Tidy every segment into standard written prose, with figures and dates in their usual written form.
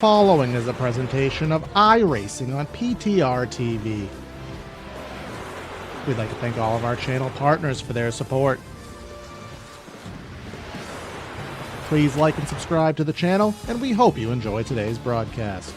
Following is a presentation of iRacing on PTR TV. We'd like to thank all of our channel partners for their support. Please like and subscribe to the channel, and we hope you enjoy today's broadcast.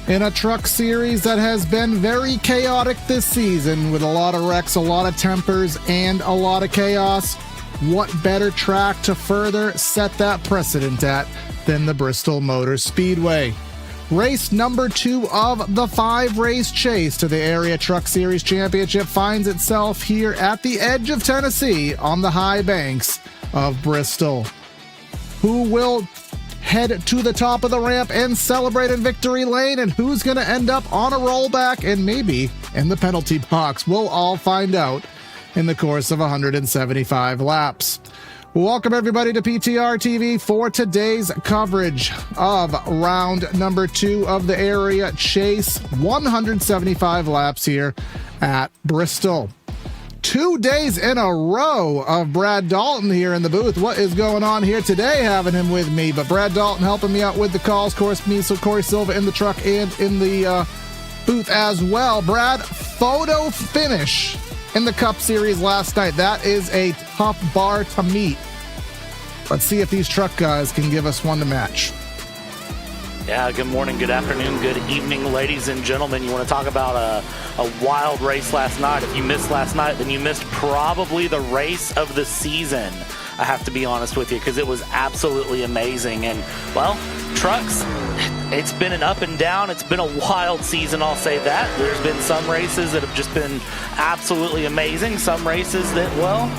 In a truck series that has been very chaotic this season, with a lot of wrecks, a lot of tempers, and a lot of chaos, what better track to further set that precedent at than the Bristol Motor Speedway? Race number 2 of the 5-race chase to the Area Truck Series Championship finds itself here at the edge of Tennessee on the high banks of Bristol. Who will head to the top of the ramp and celebrate in victory lane, and who's going to end up on a rollback and maybe in the penalty box? We'll all find out in the course of 175 laps. Welcome everybody to PTR TV for today's coverage of round number 2 of the Area Chase, 175 laps here at Bristol. 2 days in a row of Brad Dalton here in the booth. What is going on here today, having him with me? But Brad Dalton helping me out with the calls. Of course, me, so Corey Silva in the truck and in the booth as well. Brad, photo finish in the Cup Series last night. That is a tough bar to meet. Let's see if these truck guys can give us one to match. Yeah, good morning, good afternoon, good evening, ladies and gentlemen. You want to talk about a wild race last night? If you missed last night, then you missed probably the race of the season. I have to be honest with you, because it was absolutely amazing. And, well, trucks, it's been an up and down. It's been a wild season, I'll say that. There's been some races that have just been absolutely amazing. Some races that, well,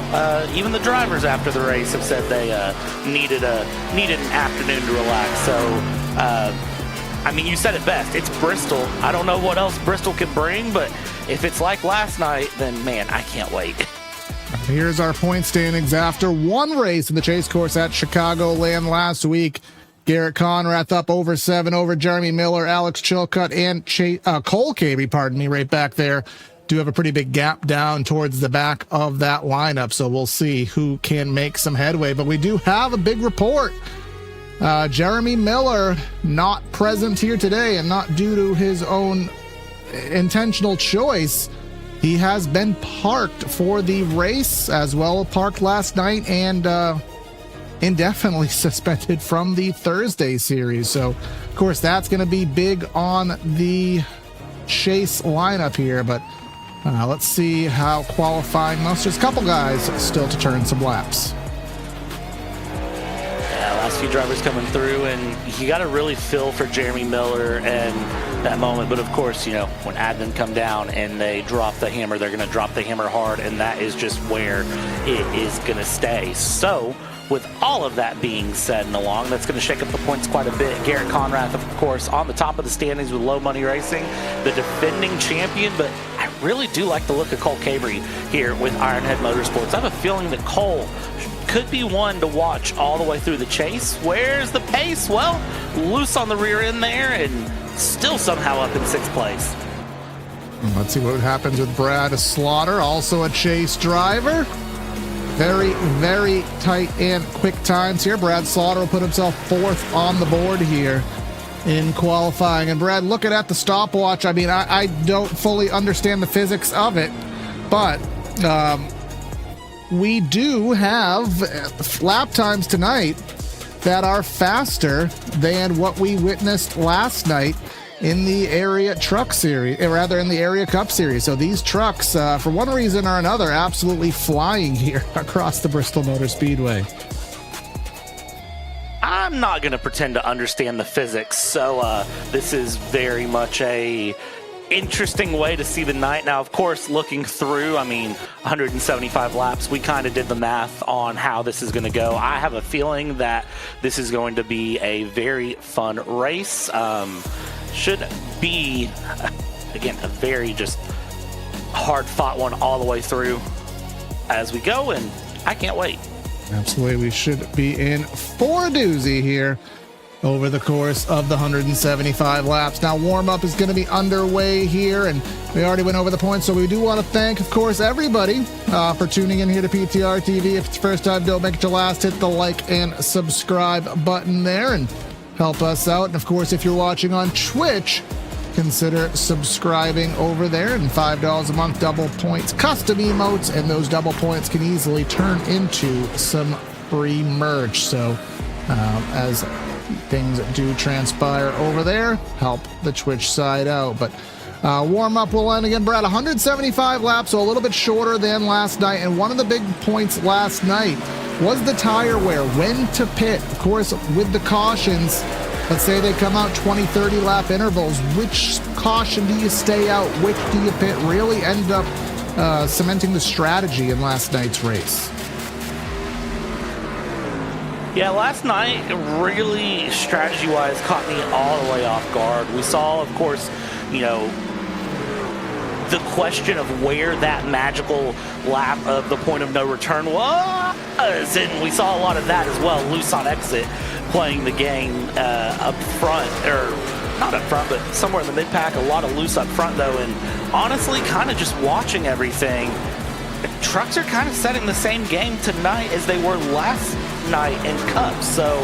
even the drivers after the race have said they needed an afternoon to relax. So, I mean, you said it best. It's Bristol. I don't know what else Bristol can bring, but if it's like last night, then, man, I can't wait. Here's our point standings after one race in the chase course at Chicagoland last week. Garrett Conrath up over 7 over Jeremy Miller, Alex Chilcutt, and Cole Caby, right back there. Do have a pretty big gap down towards the back of that lineup, so we'll see who can make some headway. But we do have a big report. Jeremy Miller not present here today, and not due to his own intentional choice. He has been parked for the race, as well parked last night, and indefinitely suspended from the Thursday series. So, of course, that's going to be big on the chase lineup here. But let's see how qualifying looks. There's a couple guys still to turn some laps. Last few drivers coming through, and you got to really feel for Jeremy Miller and that moment. But of course, you know, when admin come down and they drop the hammer, they're going to drop the hammer hard, and that is just where it is going to stay. So with all of that being said and along, that's going to shake up the points quite a bit. Garrett Conrath, of course, on the top of the standings with Low Money Racing, the defending champion. But I really do like the look of Cole Caby here with Ironhead Motorsports. I have a feeling that Cole could be one to watch all the way through the chase. Where's the pace? Well, loose on the rear end there, and still somehow up in 6th place. Let's see what happens with Brad Slaughter, also a chase driver. Very, very tight and quick times here. Brad Slaughter will put himself 4th on the board here in qualifying. And Brad, looking at the stopwatch, I mean, I don't fully understand the physics of it, but we do have lap times tonight that are faster than what we witnessed last night in the Area Truck Series, rather in the Area Cup Series. So these trucks, for one reason or another, absolutely flying here across the Bristol Motor Speedway. I'm not going to pretend to understand the physics, so this is very much a interesting way to see the night. Now, of course, looking through, 175 laps, we kind of did the math on how this is going to go. I have a feeling that this is going to be a very fun race. Should be, again, a very just hard-fought one all the way through as we go, and I can't wait. Absolutely. We should be in for a doozy here over the course of the 175 laps. Now, warm-up is going to be underway here, and we already went over the points, so we do want to thank, of course, everybody for tuning in here to PTR TV. If it's your first time, don't make it your last. Hit the like and subscribe button there and help us out. And, of course, if you're watching on Twitch, consider subscribing over there, and $5 a month, double points, custom emotes, and those double points can easily turn into some free merch. So as things do transpire over there, help the Twitch side out. But warm-up will end again. We're at 175 laps, so a little bit shorter than last night. And one of the big points last night was the tire wear, when to pit. Of course, with the cautions, let's say they come out 20, 30 lap intervals. Which caution do you stay out? Which do you pit? Really ended up cementing the strategy in last night's race. Yeah, last night really strategy-wise caught me all the way off guard. We saw, of course, the question of where that magical lap of the point of no return was, and we saw a lot of that as well. Loose on exit, playing the game up front, or not up front, but somewhere in the mid-pack. A lot of loose up front, though, and honestly, kind of just watching everything, trucks are kind of setting the same game tonight as they were last night in Cup. So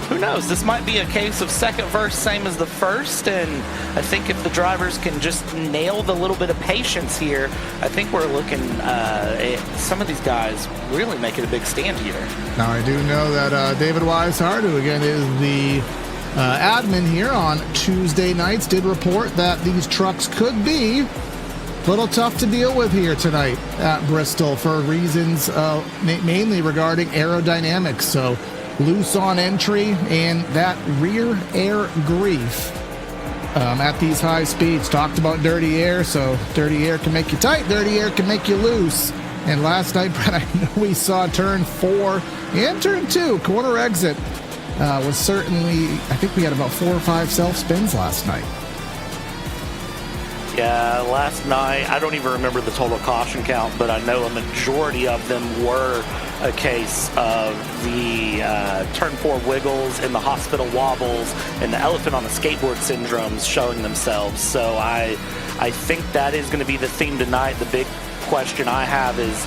who knows? This might be a case of second verse, same as the first, and I think if the drivers can just nail the little bit of patience here, I think we're looking at some of these guys really making a big stand here. Now, I do know that David Weishart, who again is the admin here on Tuesday nights, did report that these trucks could be a little tough to deal with here tonight at Bristol for reasons mainly regarding aerodynamics. So loose on entry and that rear air grief at these high speeds. Talked about dirty air, so dirty air can make you tight, dirty air can make you loose. And last night, Brett, I know we saw turn 4 and turn 2, corner exit, was certainly, I think we had about 4 or 5 self-spins last night. Yeah, last night, I don't even remember the total caution count, but I know a majority of them were a case of the turn 4 wiggles and the hospital wobbles and the elephant on the skateboard syndromes showing themselves. So I think that is going to be the theme tonight. The big question I have is,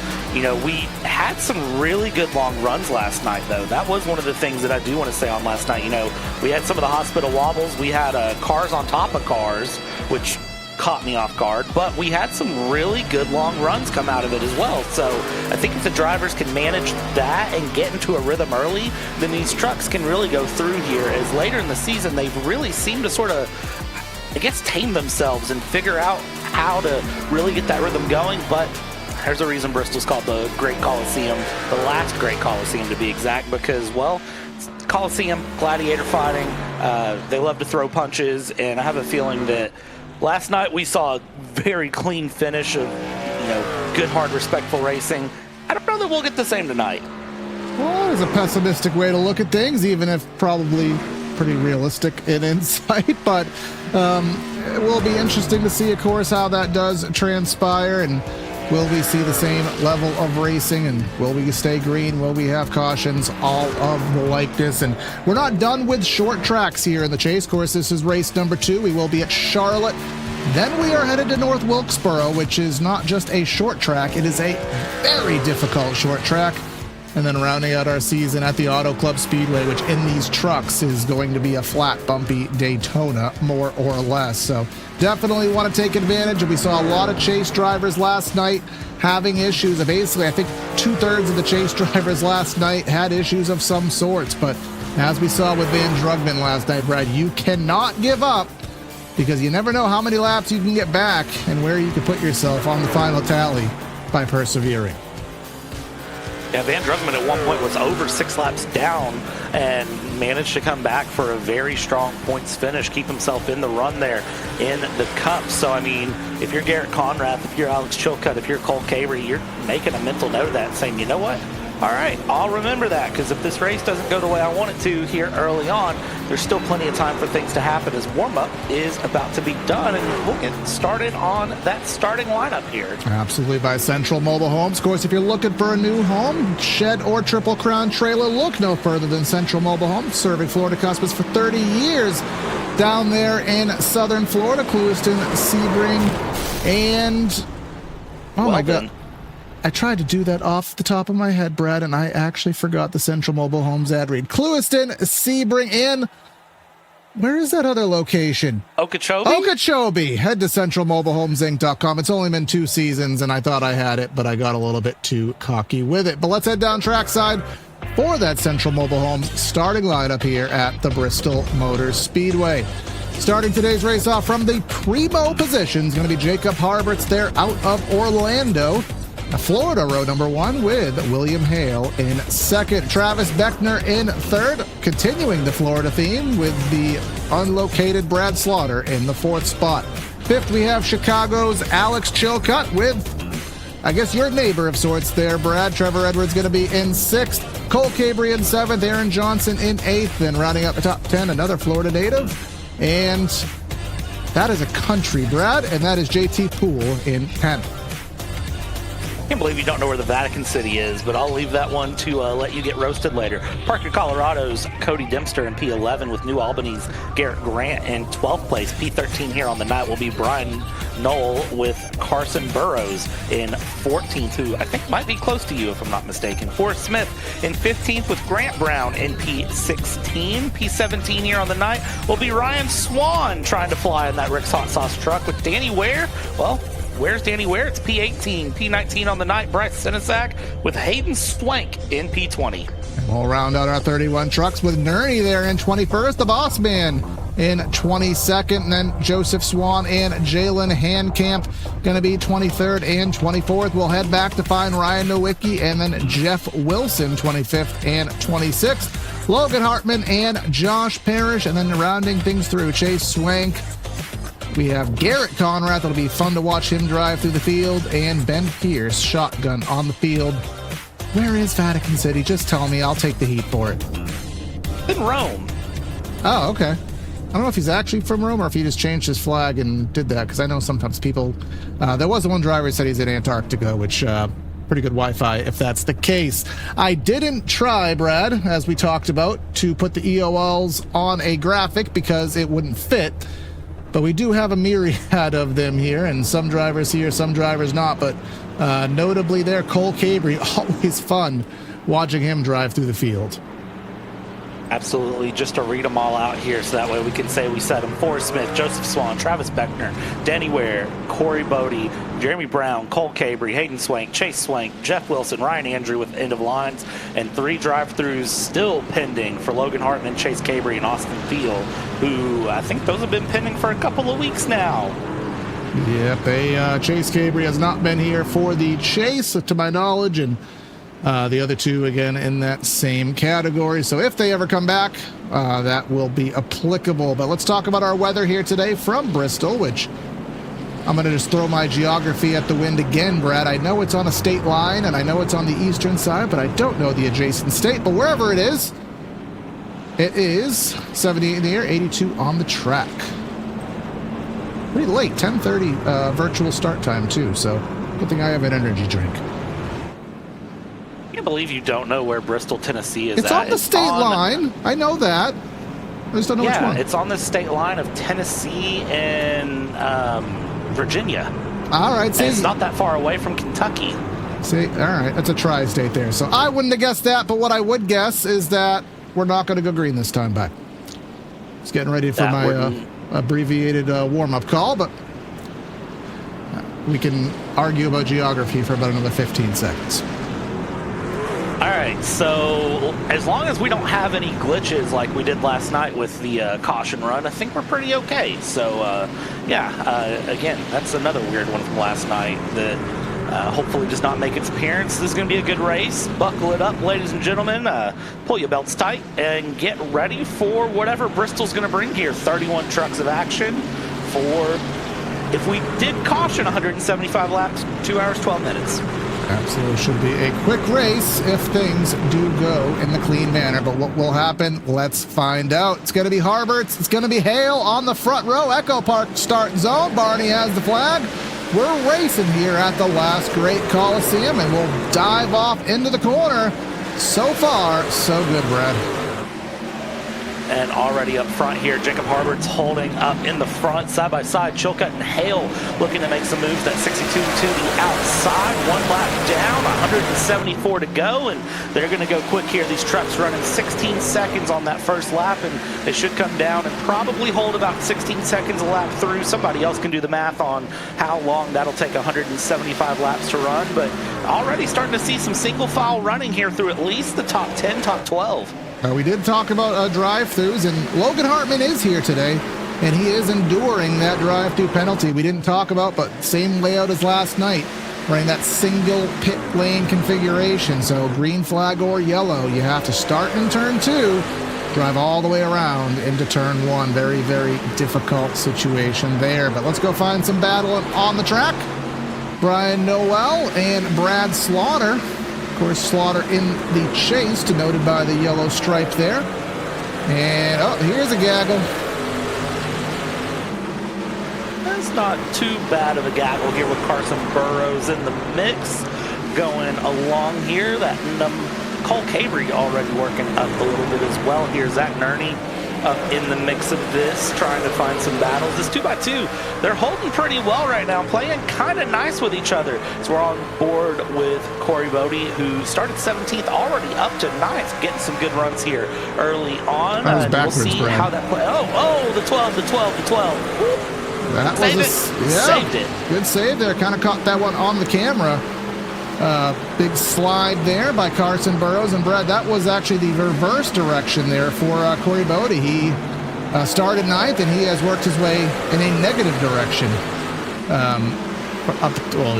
we had some really good long runs last night, though. That was one of the things that I do want to say on last night. We had some of the hospital wobbles. We had cars on top of cars, which caught me off guard, but we had some really good long runs come out of it as well. So I think if the drivers can manage that and get into a rhythm early, then these trucks can really go through here, as later in the season they've really seemed to sort of, tame themselves and figure out how to really get that rhythm going. But there's a reason Bristol's called the Great Coliseum, the last Great Coliseum to be exact, because, well, Coliseum, gladiator fighting, they love to throw punches, and I have a feeling that last night we saw a very clean finish of, good, hard, respectful racing. I don't know that we'll get the same tonight. Well, it's a pessimistic way to look at things, even if probably pretty realistic in insight. But it will be interesting to see, of course, how that does transpire, and will we see the same level of racing, and will we stay green? Will we have cautions? All of the likeness. And we're not done with short tracks here in the chase course. This is race number 2. We will be at Charlotte. Then we are headed to North Wilkesboro, which is not just a short track. It is a very difficult short track. And then rounding out our season at the Auto Club Speedway, which in these trucks is going to be a flat, bumpy Daytona, more or less. So definitely want to take advantage. And we saw a lot of chase drivers last night having issues. Basically, I think 2/3 of the chase drivers last night had issues of some sorts. But as we saw with Van Drugman last night, Brad, you cannot give up, because you never know how many laps you can get back and where you can put yourself on the final tally by persevering. Yeah, Van Drugman at one point was over 6 laps down and managed to come back for a very strong points finish, keep himself in the run there in the Cup. So, I mean, if you're Garrett Conrath, if you're Alex Chilcutt, if you're Cole Cabrey, you're making a mental note of that and saying, you know what? All right, I'll remember that, because if this race doesn't go the way I want it to here early on, there's still plenty of time for things to happen as warm-up is about to be done, and we'll get started on that starting lineup here. Absolutely, by Central Mobile Homes. Of course, if you're looking for a new home, shed or Triple Crown trailer, look no further than Central Mobile Homes, serving Florida customers for 30 years down there in southern Florida, Clewiston, Sebring, and oh my God. I tried to do that off the top of my head, Brad, and I actually forgot the Central Mobile Homes ad read. Clewiston, Sebring, and where is that other location? Okeechobee? Okeechobee. Head to centralmobilehomeinc.com. It's only been 2 seasons, and I thought I had it, but I got a little bit too cocky with it. But let's head down trackside for that Central Mobile Homes starting lineup here at the Bristol Motor Speedway. Starting today's race off from the primo position is going to be Jacob Harberts there out of Orlando. Florida row number 1 with William Hale in second. Travis Beckner in third, continuing the Florida theme with the unlocated Brad Slaughter in the 4th spot. Fifth, we have Chicago's Alex Chilcutt with, I guess, your neighbor of sorts there, Brad. Trevor Edwards going to be in 6th. Cole Cabrey in 7th. Aaron Johnson in 8th. Then rounding up the top 10, another Florida native. And that is a country, Brad, and that is JT Poole in 10th. I can't believe you don't know where the Vatican City is, but I'll leave that one to let you get roasted later. Parker, Colorado's Cody Dempster in P11 with New Albany's Garrett Grant in 12th place. P13 here on the night will be Brian Knoll with Carson Burrows in 14th, who I think might be close to you if I'm not mistaken. Forrest Smith in 15th with Grant Brown in P16. P17 here on the night will be Ryan Swan trying to fly in that Rick's Hot Sauce truck with Danny Ware. Well, where's Danny Ware? It's P18. P19 on the night, Bryce Sinesak with Hayden Swank in P20. And we'll round out our 31 trucks with Nerney there in 21st, the boss man in 22nd, and then Joseph Swan and Jalen Handcamp going to be 23rd and 24th. We'll head back to find Ryan Nowicki and then Jeff Wilson 25th and 26th. Logan Hartman and Josh Parrish, and then rounding things through, Chase Swank. We have Garrett Conrath. It'll be fun to watch him drive through the field. And Ben Pierce, shotgun on the field. Where is Vatican City? Just tell me. I'll take the heat for it. In Rome. Oh, okay. I don't know if he's actually from Rome or if he just changed his flag and did that, because I know sometimes people... there was one driver who said he's in Antarctica, which... pretty good Wi-Fi if that's the case. I didn't try, Brad, as we talked about, to put the EOLs on a graphic because it wouldn't fit. But we do have a myriad of them here, and some drivers here, some drivers not. But notably there, Cole Cabrey, always fun watching him drive through the field. Absolutely, just to read them all out here so that way we can say we said them. Forrest Smith, Joseph Swan, Travis Beckner, Danny Ware, Corey Bodie, Jeremy Brown, Cole Cabrey, Hayden Swank, Chase Swank, Jeff Wilson, Ryan Andrew with end of lines, and 3 drive-throughs still pending for Logan Hartman, Chase Cabrey, and Austin Field, who I think those have been pending for a couple of weeks now. Yep, Chase Cabrey has not been here for the chase, to my knowledge, and the other 2, again, in that same category. So if they ever come back, that will be applicable. But let's talk about our weather here today from Bristol, which I'm going to just throw my geography at the wind again, Brad. I know it's on a state line, and I know it's on the eastern side, but I don't know the adjacent state. But wherever it is 78 in the air, 82 on the track. Pretty late, 10:30 virtual start time, too. So good thing I have an energy drink. I can't believe you don't know where Bristol, Tennessee is. It's on the state line. I know that. I just don't know which one. Yeah, it's on the state line of Tennessee and Virginia. All right. See, it's not that far away from Kentucky. See, all right. That's a tri-state there. So I wouldn't have guessed that, but what I would guess is that we're not going to go green this time back. Just getting ready for my abbreviated warm-up call, but we can argue about geography for about another 15 seconds. All right, so as long as we don't have any glitches like we did last night with the caution run, I think we're pretty okay. So, again, that's another weird one from last night that hopefully does not make its appearance. This is going to be a good race. Buckle it up, ladies and gentlemen. Pull your belts tight and get ready for whatever Bristol's going to bring here. 31 trucks of action for, if we did caution, 175 laps, 2 hours, 12 minutes. Absolutely should be a quick race if things do go in the clean manner. But what will happen? Let's find out. It's going to be Harberts. It's going to be Hale on the front row. Echo Park start zone. Barney has the flag. We're racing here at the last great Coliseum, and we'll dive off into the corner. So far, so good, Brad. And already up front here, Jacob Harbert's holding up in the front, side by side. Chilcutt and Hale looking to make some moves. That 62 to the outside, 1 lap down, 174 to go, and they're going to go quick here. These trucks running 16 seconds on that first lap, and they should come down and probably hold about 16 seconds a lap through. Somebody else can do the math on how long that'll take 175 laps to run, but already starting to see some single file running here through at least the top 10, top 12. We did talk about drive-thrus, and Logan Hartman is here today, and he is enduring that drive-thru penalty we didn't talk about, but same layout as last night, running that single pit lane configuration. So green flag or yellow, you have to start in turn 2, drive all the way around into turn 1. Very, very difficult situation there. But let's go find some battle on the track. Brian Noel and Brad Slaughter. Of course, Slaughter in the chase, denoted by the yellow stripe there. And, oh, here's a gaggle. That's not too bad of a gaggle here with Carson Burrows in the mix. Going along here, that Cole Cabrey already working up a little bit as well here. Zach Nerney up in the mix of this, trying to find some battles. This 2x2, they're holding pretty well right now, playing kind of nice with each other. So we're on board with Corey Bodie, who started 17th, already up to 9th, getting some good runs here early on. That was backwards, we'll see Brad. how that plays. Oh, the 12, the 12, the 12. Whoop. That Saved was it. Saved it. Good save there. Kind of caught that one on the camera. Big slide there by Carson Burrows. And Brad, that was actually the reverse direction there for Corey Bodie. He started 9th, and he has worked his way in a negative direction.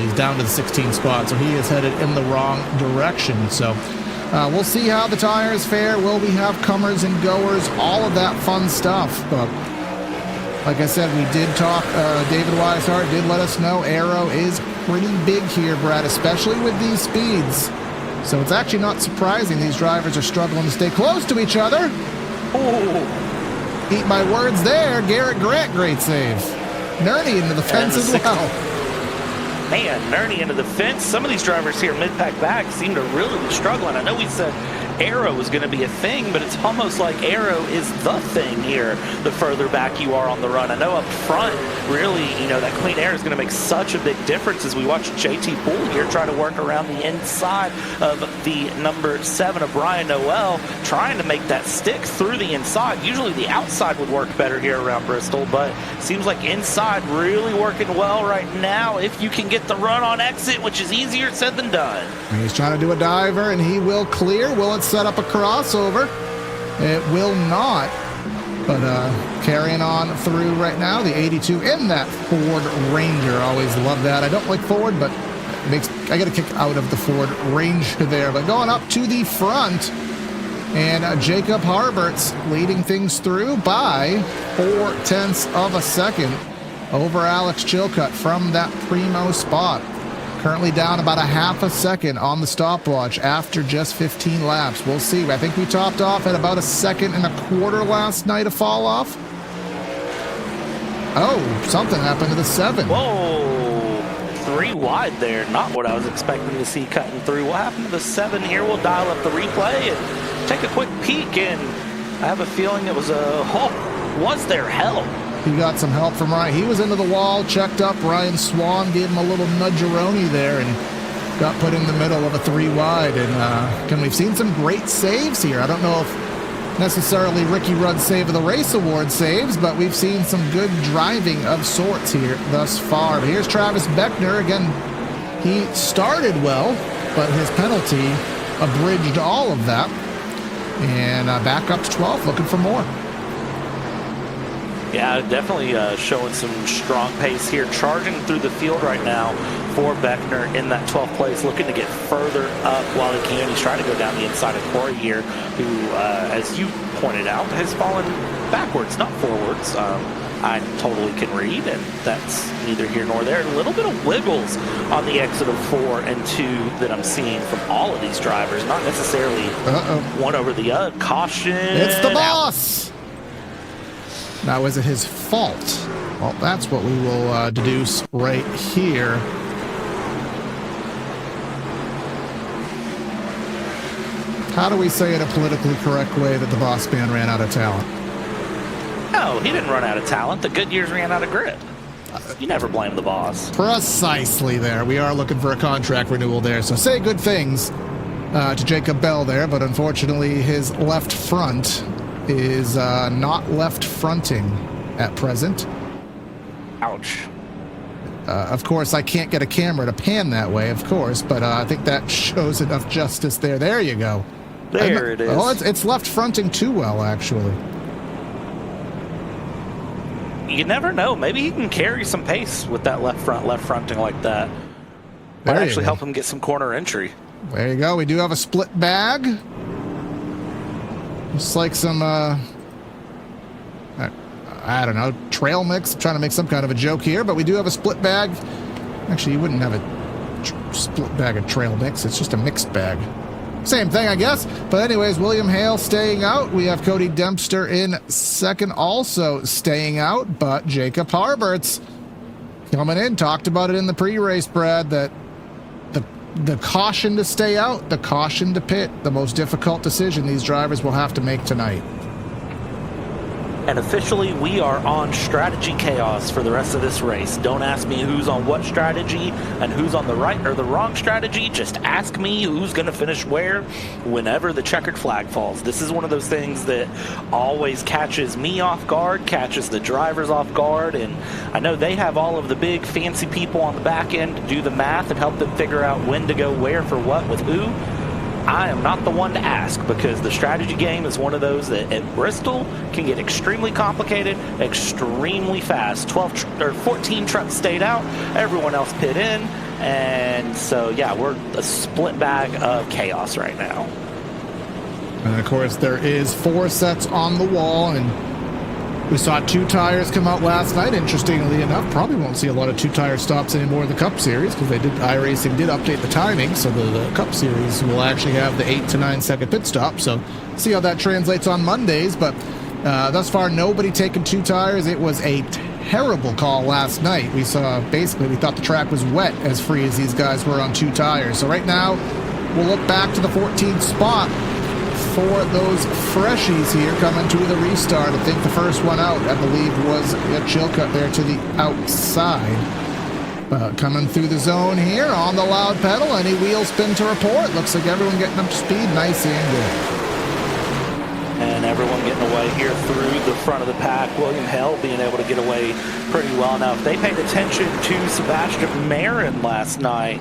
He's down to the 16th spot, so he is headed in the wrong direction. So we'll see how the tires fare. Will we have comers and goers? All of that fun stuff. But like I said, we did talk. David Weishart did let us know Aero is pretty big here, Brad, especially with these speeds. So it's actually not surprising these drivers are struggling to stay close to each other. Ooh. Eat my words there. Garrett Grant, great save. Nerney into the fence as well. Man, Nerney into the fence. Some of these drivers here, mid-pack back, seem to really be struggling. I know we said Aero is going to be a thing, but it's almost like Aero is the thing here the further back you are on the run. I know up front, really, that clean air is going to make such a big difference as we watch JT Poole here try to work around the inside of the number 7 of Brian Noel, trying to make that stick through the inside. Usually the outside would work better here around Bristol, but seems like inside really working well right now if you can get the run on exit, which is easier said than done. And he's trying to do a diver, and he will clear. Will it set up a crossover? It will not. But carrying on through right now, the 82 in that Ford Ranger. Always love that. I don't like Ford, but I get a kick out of the Ford Ranger there. But going up to the front, and Jacob Harberts leading things through by 0.4 of a second over Alex Chilcutt from that primo spot. Currently down about 0.5 second on the stopwatch after just 15 laps. We'll see. I think we topped off at about 1.25 seconds last night of fall off. Oh, something happened to the 7. Whoa, 3 wide there. Not what I was expecting to see cutting through. What happened to the 7 here? We'll dial up the replay and take a quick peek. And I have a feeling it was was there help? He got some help from Ryan. He was into the wall, checked up. Ryan Swan gave him a little nudgeroni there and got put in the middle of a 3 wide. And we've seen some great saves here. I don't know if necessarily Ricky Rudd's Save of the Race Award saves, but we've seen some good driving of sorts here thus far. But here's Travis Beckner. Again, he started well, but his penalty abridged all of that. And back up to 12th, looking for more. Yeah, definitely showing some strong pace here. Charging through the field right now for Beckner in that 12th place, looking to get further up while he can. He's trying to go down the inside of Corey here, who, as you pointed out, has fallen backwards, not forwards. I totally can read, and that's neither here nor there. A little bit of wiggles on the exit of 4 and 2 that I'm seeing from all of these drivers, not necessarily one over the other. Caution. It's the boss. Now, is it his fault? Well, that's what we will deduce right here. How do we say in a politically correct way that the boss man ran out of talent? No, he didn't run out of talent. The Goodyears ran out of grit. You never blame the boss. Precisely there. We are looking for a contract renewal there, so say good things to Jacob Bell there, but unfortunately his left front is not left fronting at present. Ouch. Of course, I can't get a camera to pan that way, of course, but I think that shows enough justice there. There you go. There it is. Oh, it's left fronting too well, actually. You never know. Maybe he can carry some pace with that left fronting like that. Might actually help him get some corner entry. There you go. We do have a split bag. Just like some, I don't know, trail mix. I'm trying to make some kind of a joke here, but we do have a split bag. Actually, you wouldn't have a split bag of trail mix. It's just a mixed bag. Same thing, I guess. But anyways, William Hale staying out. We have Cody Dempster in second, also staying out. But Jacob Harbert's coming in. Talked about it in the pre-race, Brad, that the caution to stay out, the caution to pit, the most difficult decision these drivers will have to make tonight. And officially, we are on strategy chaos for the rest of this race. Don't ask me who's on what strategy and who's on the right or the wrong strategy. Just ask me who's going to finish where whenever the checkered flag falls. This is one of those things that always catches me off guard, catches the drivers off guard. And I know they have all of the big fancy people on the back end to do the math and help them figure out when to go where for what with who. I am not the one to ask, because the strategy game is one of those that at Bristol can get extremely complicated, extremely fast. 14 trucks stayed out, everyone else pit in, and so yeah, we're a split bag of chaos right now. And of course, there is 4 sets on the wall, and we saw 2 tires come out last night. Interestingly enough, probably won't see a lot of 2-tire stops anymore in the Cup Series, because iRacing did update the timing, so the Cup Series will actually have the 8 to 9 second pit stop. So see how that translates on Mondays. But thus far, nobody taking 2 tires. It was a terrible call last night. We thought the track was wet, as free as these guys were on 2 tires. So right now, we'll look back to the 14th spot for those freshies here coming to the restart. I think the first one out, I believe, was a chill cut there to the outside. Coming through the zone here on the loud pedal. Any wheel spin to report? Looks like everyone getting up to speed nice and good. And everyone getting away here through the front of the pack. William Hale being able to get away pretty well. Now, if they paid attention to Sebastian Marin last night,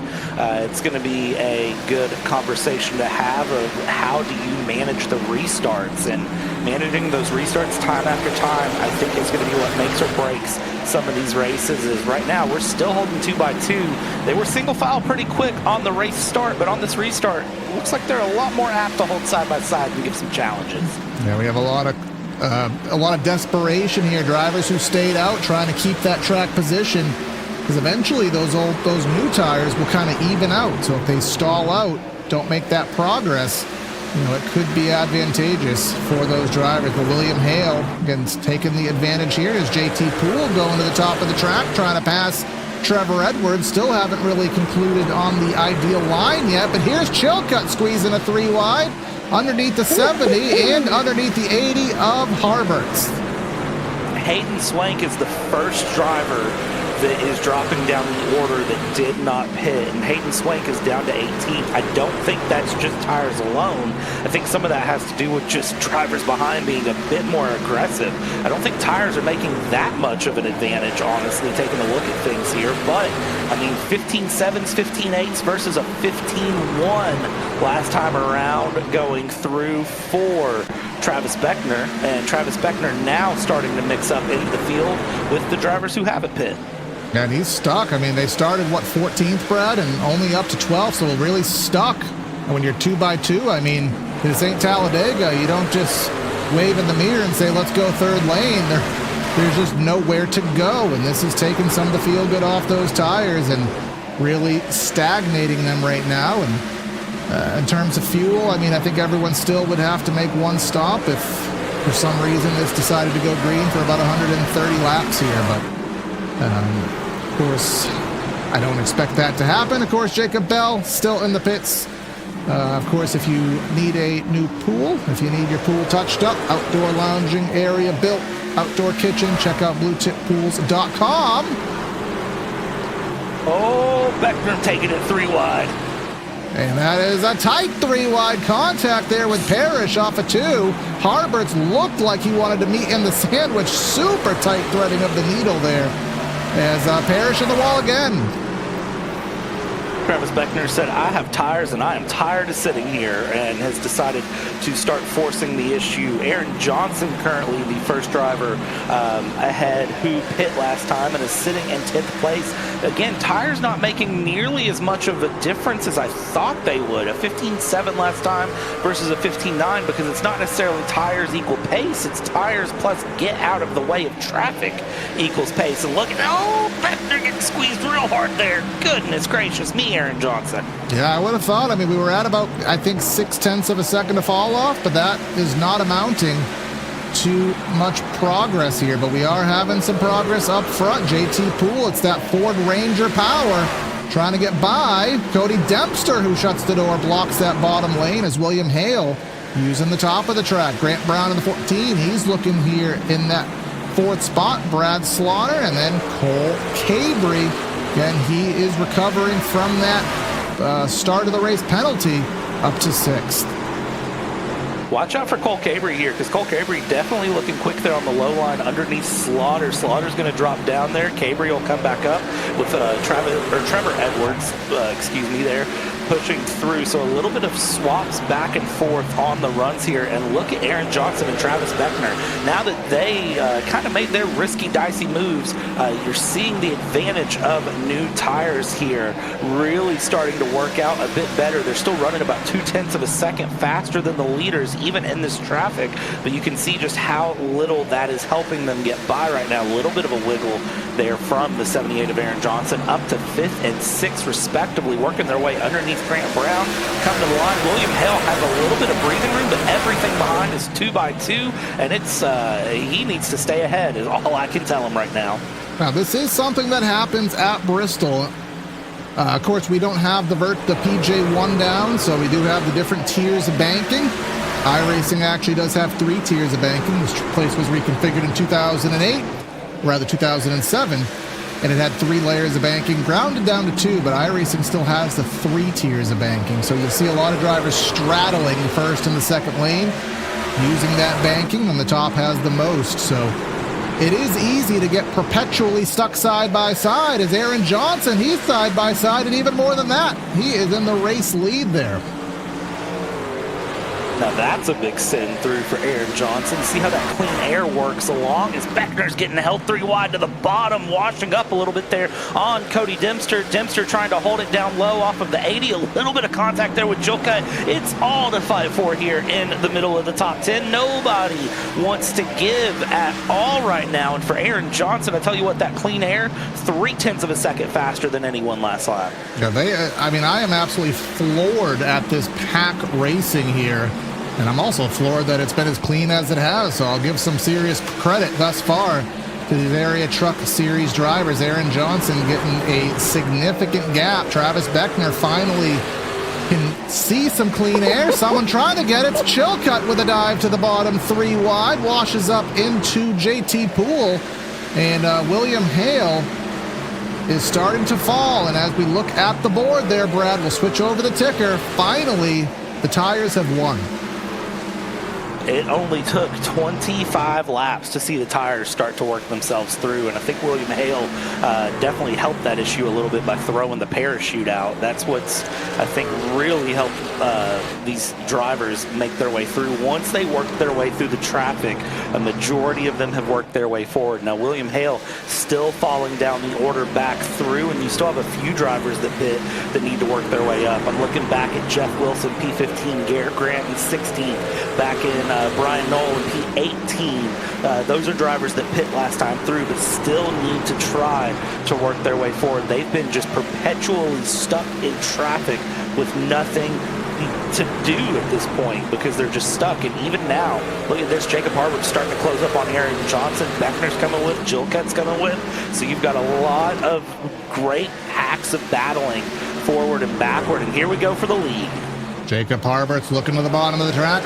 it's going to be a good conversation to have of how do you manage the restarts. And managing those restarts time after time, I think is going to be what makes or breaks some of these races. Is right now we're still holding 2x2. They were single file pretty quick on the race start, but on this restart, it looks like they're a lot more apt to hold side by side and give some challenges. Yeah, we have a lot of desperation here. Drivers who stayed out trying to keep that track position, because eventually those new tires will kind of even out. So if they stall out, don't make that progress, it could be advantageous for those drivers. But William Hale, again, taking the advantage here is JT Poole going to the top of the track, trying to pass Trevor Edwards. Still haven't really concluded on the ideal line yet, but here's Chilcutt squeezing a 3 wide underneath the 70 and underneath the 80 of Harbert's. Hayden Swank is the first driver that is dropping down the order that did not pit, and Hayden Swank is down to 18th. I don't think that's just tires alone. I think some of that has to do with just drivers behind being a bit more aggressive. I don't think tires are making that much of an advantage, honestly, taking a look at things here. But, 15.7s, 15.8s versus a 15.1 last time around going through for Travis Beckner, and Travis Beckner now starting to mix up into the field with the drivers who have it pit. And he's stuck. I mean, they started, 14th, Brad, and only up to 12th, so really stuck. And when you're 2x2, I mean, this ain't Talladega. You don't just wave in the mirror and say, let's go third lane. There's just nowhere to go, and this is taking some of the feel good off those tires and really stagnating them right now. And in terms of fuel, I mean, I think everyone still would have to make one stop if for some reason this decided to go green for about 130 laps here. But of course, I don't expect that to happen. Of course, Jacob Bell still in the pits. Of course, if you need a new pool, if you need your pool touched up, outdoor lounging area built, outdoor kitchen, check out bluetippools.com. Oh, Beckner taking it 3 wide. And that is a tight 3 wide contact there with Parrish off of 2. Harberts looked like he wanted to meet in the sandwich. Super tight threading of the needle there as Parrish in the wall again. Travis Beckner said, I have tires and I am tired of sitting here, and has decided to start forcing the issue. Aaron Johnson, currently the first driver ahead, who pit last time and is sitting in 10th place. Again, tires not making nearly as much of a difference as I thought they would. A 15.7 last time versus a 15.9, because it's not necessarily tires equal pace, it's tires plus get out of the way of traffic equals pace. And look at, oh, Beckner getting squeezed real hard there. Goodness gracious me, Aaron Johnson. Yeah, I would have thought. I mean, we were at about, I think, 0.6 of a second to fall off, but that is not amounting to much progress here. But we are having some progress up front. JT Poole, it's that Ford Ranger power trying to get by. Cody Dempster, who shuts the door, blocks that bottom lane as William Hale using the top of the track. Grant Brown in the 14, he's looking here in that 4th spot. Brad Slaughter, and then Cole Cabry. Again, he is recovering from that start of the race penalty up to 6th. Watch out for Cole Cabry here, because Cole Cabry definitely looking quick there on the low line underneath Slaughter. Slaughter's going to drop down there. Cabry will come back up with Trevor Edwards, there, pushing through. So a little bit of swaps back and forth on the runs here. And look at Aaron Johnson and Travis Beckner. Now that they kind of made their risky, dicey moves, you're seeing the advantage of new tires here really starting to work out a bit better. They're still running about 0.2 of a second faster than the leaders, even in this traffic. But you can see just how little that is helping them get by right now. A little bit of a wiggle there from the 78 of Aaron Johnson up to 5th and 6th respectively, working their way underneath Grant Brown. Coming to the line, William Hale has a little bit of breathing room, but everything behind is 2x2, and it's he needs to stay ahead is all I can tell him right now. Now, this is something that happens at Bristol. Of course, we don't have the PJ1 down, so we do have the different tiers of banking. iRacing actually does have 3 tiers of banking. This place was reconfigured in 2008, rather 2007, and it had 3 layers of banking, grounded down to 2, but iRacing still has the 3 tiers of banking. So you'll see a lot of drivers straddling first and the second lane, using that banking, and the top has the most. So it is easy to get perpetually stuck side by side, as Aaron Johnson, he's side by side, and even more than that, he is in the race lead there. Now that's a big sin through for Aaron Johnson. See how that clean air works along as Beckner's getting held 3 wide to the bottom, washing up a little bit there on Cody Dempster. Dempster trying to hold it down low off of the 80. A little bit of contact there with Julka. It's all to fight for here in the middle of the top 10. Nobody wants to give at all right now. And for Aaron Johnson, I tell you what, that clean air, 0.3 of a second faster than anyone last lap. Yeah, I am absolutely floored at this pack racing here. And I'm also floored that it's been as clean as it has, so I'll give some serious credit thus far to these area truck series drivers. Aaron Johnson getting a significant gap. Travis Beckner finally can see some clean air. Someone trying to get it. It's Chilcutt with a dive to the bottom, 3 wide, washes up into JT Poole, and William Hale is starting to fall. And as we look at the board there, Brad, we'll switch over the ticker. Finally, the tires have won. it only took 25 laps to see the tires start to work themselves through, and I think William Hale definitely helped that issue a little bit by throwing the parachute out. That's what's, I think, really helped these drivers make their way through. Once they worked their way through the traffic, a majority of them have worked their way forward. Now, William Hale still falling down the order back through, and you still have a few drivers that pit that need to work their way up. I'm looking back at Jeff Wilson, P15, Garrett Grant in 16, back in Brian Knoll in P18. Those are drivers that pit last time through, but still need to try to work their way forward. They've been just perpetually stuck in traffic with nothing to do at this point because they're just stuck. And even now, look at this, Jacob Harwood's starting to close up on Aaron Johnson. Beckner's coming with, Jilkett's coming with. So you've got a lot of great acts of battling forward and backward. And here we go for the lead. Jacob Harbert's looking to the bottom of the track.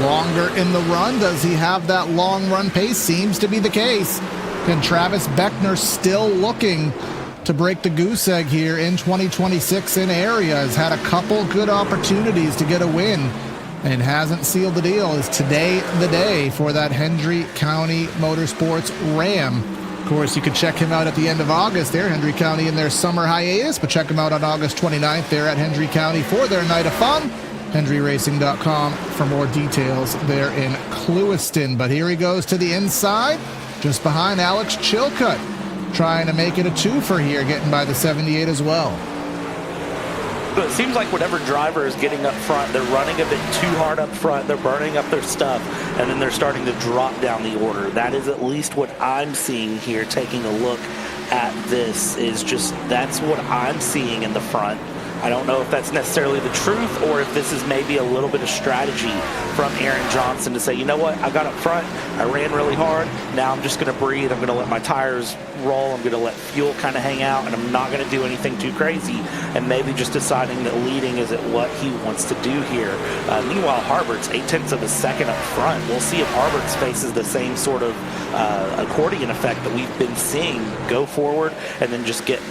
Longer in the run. Does he have that long run pace? Seems to be the case. And Travis Beckner still looking to break the goose egg here in 2026 in area. Has had a couple good opportunities to get a win and hasn't sealed the deal. Is today the day for that Hendry County Motorsports Ram? Of course, you can check him out at the end of August there, Hendry County in their summer hiatus, but check him out on August 29th there at Hendry County for their night of fun. HendryRacing.com for more details there in Clewiston. But here he goes to the inside, just behind Alex Chilcutt, trying to make it a twofer here, getting by the 78 as well. But it seems like whatever driver is getting up front, they're running a bit too hard up front, they're burning up their stuff, and then they're starting to drop down the order. That is at least what I'm seeing here, taking a look at this, is just that's what I'm seeing in the front. I don't know if that's necessarily the truth or if this is maybe a little bit of strategy from Aaron Johnson to say, you know what, I got up front, I ran really hard, now I'm just going to breathe, I'm going to let my tires roll, I'm going to let fuel kind of hang out, and I'm not going to do anything too crazy, and maybe just deciding that leading isn't what he wants to do here. Meanwhile, Harbert's 0.8 of a second up front. We'll see if Harbert's faces the same sort of accordion effect that we've been seeing, go forward and then just get,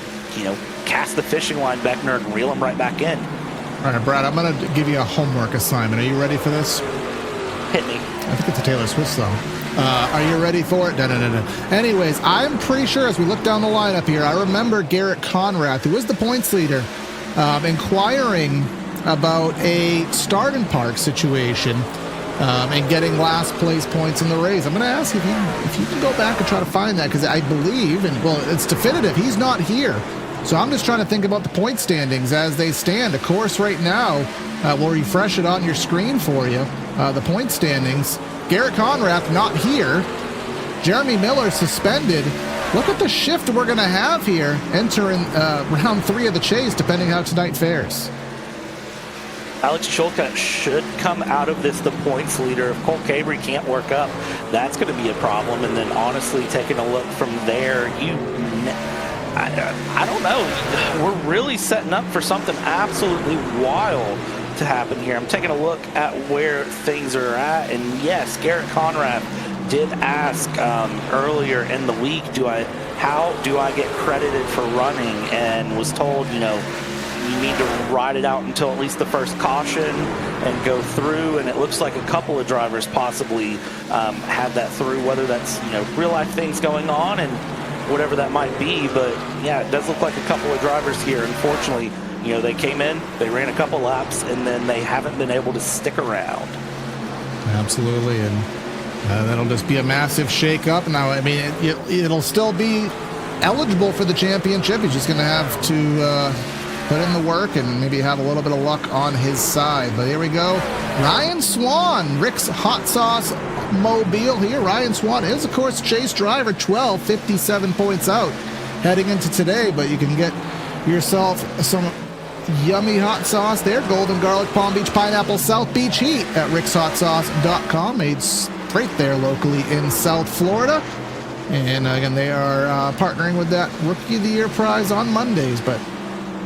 cast the fishing line, Beckner, and reel him right back in. All right, Brad, I'm going to give you a homework assignment. Are you ready for this? Hit me. I think it's a Taylor Swift song. Are you ready for it? Anyways, I'm pretty sure as we look down the lineup here, I remember Garrett Conrath, who was the points leader, inquiring about a start and park situation and getting last place points in the race. I'm going to ask if you can go back and try to find that, because I believe, and well, it's definitive, he's not here. So I'm just trying to think about the point standings as they stand. Of course, right now, we'll refresh it on your screen for you. The point standings. Garrett Conrath not here. Jeremy Miller suspended. Look at the shift we're going to have here entering round 3 of the chase, depending how tonight fares. Alex Chilcutt should come out of this the points leader. If Cole Cabry can't work up, that's going to be a problem. And then honestly, taking a look from there, I don't know. We're really setting up for something absolutely wild to happen here. I'm taking a look at where things are at, and yes, Garrett Conrath did ask earlier in the week, how do I get credited for running, and was told, you need to ride it out until at least the first caution and go through. And it looks like a couple of drivers possibly had that through, whether that's real life things going on and whatever that might be. But yeah, it does look like a couple of drivers here, unfortunately. They came in, they ran a couple laps, and then they haven't been able to stick around. Absolutely, and that'll just be a massive shake-up. Now, I mean, it'll still be eligible for the championship. He's just going to have to put in the work and maybe have a little bit of luck on his side. But here we go. Ryan Swan, Rick's Hot Sauce Mobile here. Ryan Swan is, of course, chase driver, 57 points out heading into today, but you can get yourself some yummy hot sauce there. Golden Garlic, Palm Beach Pineapple, South Beach Heat at rickshotsauce.com. Made straight there locally in South Florida. And again, they are partnering with that Rookie of the Year prize on Mondays, but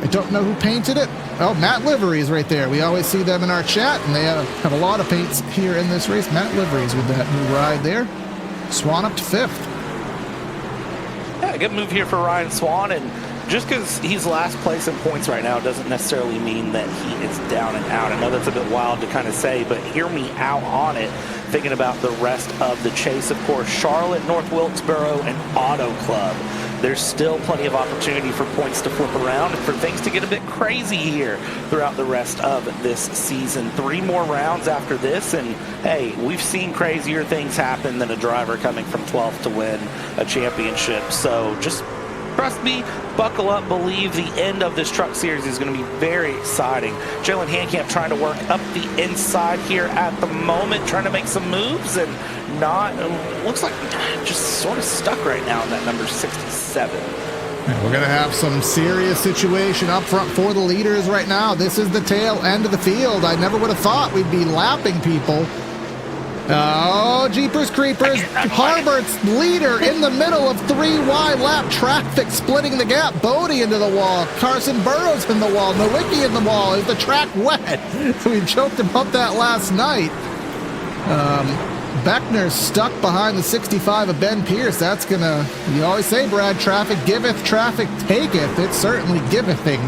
I don't know who painted it. Oh, Matt Liveries right there. We always see them in our chat, and they have a lot of paints here in this race. Matt Liveries with that new ride there. Swan up to 5th. Yeah, good move here for Ryan Swan, and just because he's last place in points right now doesn't necessarily mean that he is down and out. I know that's a bit wild to kind of say, but hear me out on it. Thinking about the rest of the chase, of course, Charlotte, North Wilkesboro, and Auto Club. There's still plenty of opportunity for points to flip around and for things to get a bit crazy here throughout the rest of this season. 3 more rounds after this, and hey, we've seen crazier things happen than a driver coming from 12th to win a championship. So just trust me, buckle up, believe the end of this truck series is going to be very exciting. Jalen Handcamp trying to work up the inside here at the moment, trying to make some moves, and not, looks like just sort of stuck right now in that number 67. And we're going to have some serious situation up front for the leaders right now. This is the tail end of the field. I never would have thought we'd be lapping people. Oh, Jeepers Creepers. Harbert's leader in the middle of 3 wide lap traffic, splitting the gap. Bodie into the wall. Carson Burrows in the wall. Nowicki in the wall. Is the track wet? We joked about that last night. Beckner's stuck behind the 65 of Ben Pierce. That's going to, you always say, Brad, traffic giveth, traffic taketh. It's certainly givething,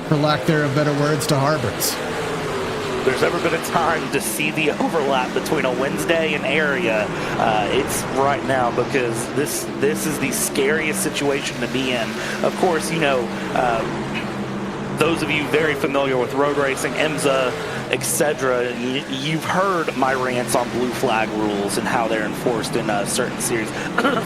for lack thereof better words, to Harbert's. There's ever been a time to see the overlap between a Wednesday and area, it's right now, because this is the scariest situation to be in. Of course, you know, those of you very familiar with road racing, IMSA, etc., you've heard my rants on blue flag rules and how they're enforced in certain series,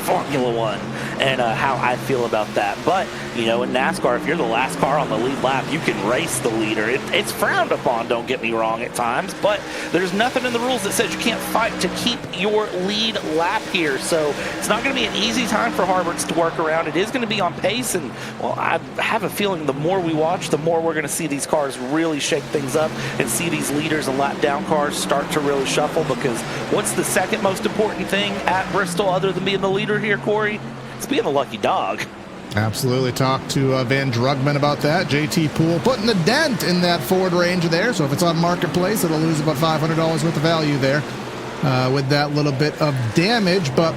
Formula One, and how I feel about that. But, you know, in NASCAR, if you're the last car on the lead lap, you can race the leader. It's frowned upon, don't get me wrong, at times, but there's nothing in the rules that says you can't fight to keep your lead lap here. So it's not going to be an easy time for Harberts to work around. It is going to be on pace, and, well, I have a feeling the more we watch, the more we're going to see these cars really shake things up and see these leaders and lap down cars start to really shuffle, because what's the second most important thing at Bristol other than being the leader here, Corey? It's being the lucky dog. Absolutely. Talked to Van Drugman about that. JT Poole putting a dent in that Ford Ranger there, so if it's on Marketplace, it'll lose about $500 worth of value there with that little bit of damage. But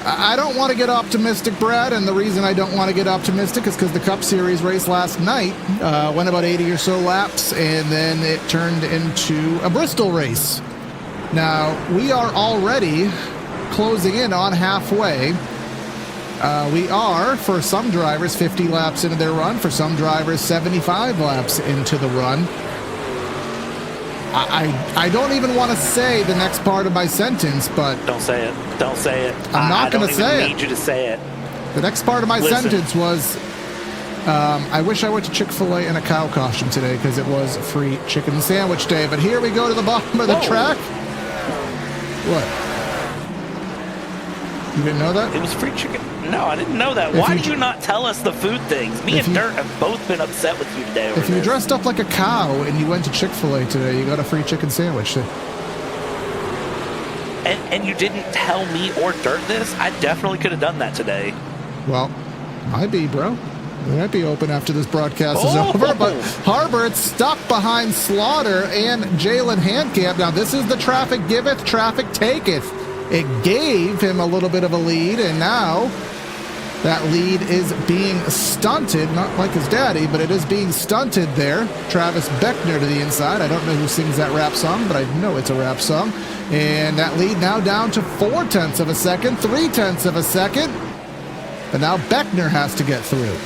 I don't want to get optimistic, Brad, and the reason I don't want to get optimistic is because the Cup Series race last night went about 80 or so laps, and then it turned into a Bristol race. Now, we are already closing in on halfway. We are, for some drivers, 50 laps into their run. For some drivers, 75 laps into the run. I don't even want to say the next part of my sentence, but... Don't say it. Don't say it. I'm not going to say it. I don't even need you to say it. The next part of my sentence was, I wish I went to Chick-fil-A in a cow costume today because it was free chicken sandwich day. But here we go to the bottom of the track. What? You didn't know that? It was free chicken. No, I didn't know that. Why did you not tell us the food things? Me and Dirt have both been upset with you today over If you dressed up like a cow and you went to Chick-fil-A today, you got a free chicken sandwich. And you didn't tell me or Dirt this? I definitely could have done that today. Well, might be, bro. We might be open after this broadcast is over, but Harbert's stuck behind Slaughter and Jalen Handcamp. Now, this is the traffic giveth, traffic taketh. It gave him a little bit of a lead, and now that lead is being stunted, not like his daddy, but it is being stunted there. Travis Beckner to the inside. I don't know who sings that rap song, but I know it's a rap song. And that lead now down to 0.4 of a second, 0.3 of a second. But now Beckner has to get through.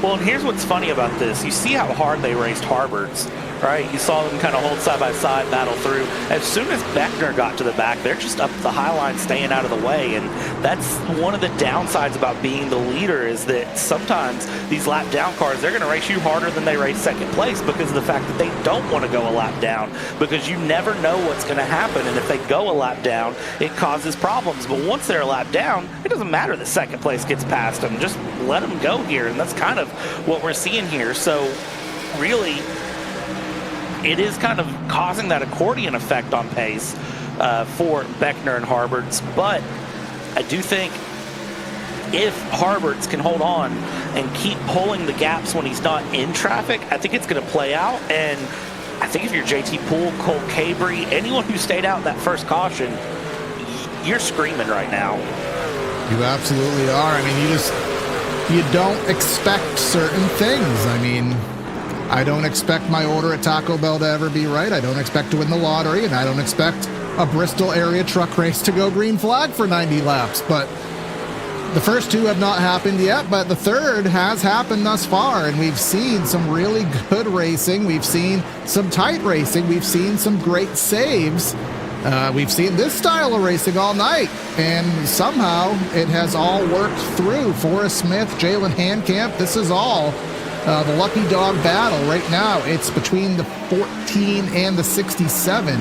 Well, and here's what's funny about this. You see how hard they raced Harberts, right? You saw them kind of hold side by side, battle through. As soon as Beckner got to the back, they're just up the high line, staying out of the way. And that's one of the downsides about being the leader, is that sometimes these lap down cars, they're going to race you harder than they race second place because of the fact that they don't want to go a lap down, because you never know what's going to happen. And if they go a lap down, it causes problems. But once they're a lap down, it doesn't matter that second place gets past them. Just let them go here. And that's kind of what we're seeing here. So really, it is kind of causing that accordion effect on pace for Beckner and Harberts. But I do think if Harberts can hold on and keep pulling the gaps when he's not in traffic, I think it's going to play out. And I think if you're JT Poole, Cole Cabry, anyone who stayed out in that first caution, you're screaming right now. You absolutely are. I mean, you don't expect certain things. I mean, I don't expect my order at Taco Bell to ever be right. I don't expect to win the lottery, and I don't expect a Bristol area truck race to go green flag for 90 laps. But the first two have not happened yet, but the third has happened thus far, and we've seen some really good racing. We've seen some tight racing. We've seen some great saves. We've seen this style of racing all night, and somehow it has all worked through. Forrest Smith, Jalen Handcamp, this is all the lucky dog battle right now. It's between the 14 and the 67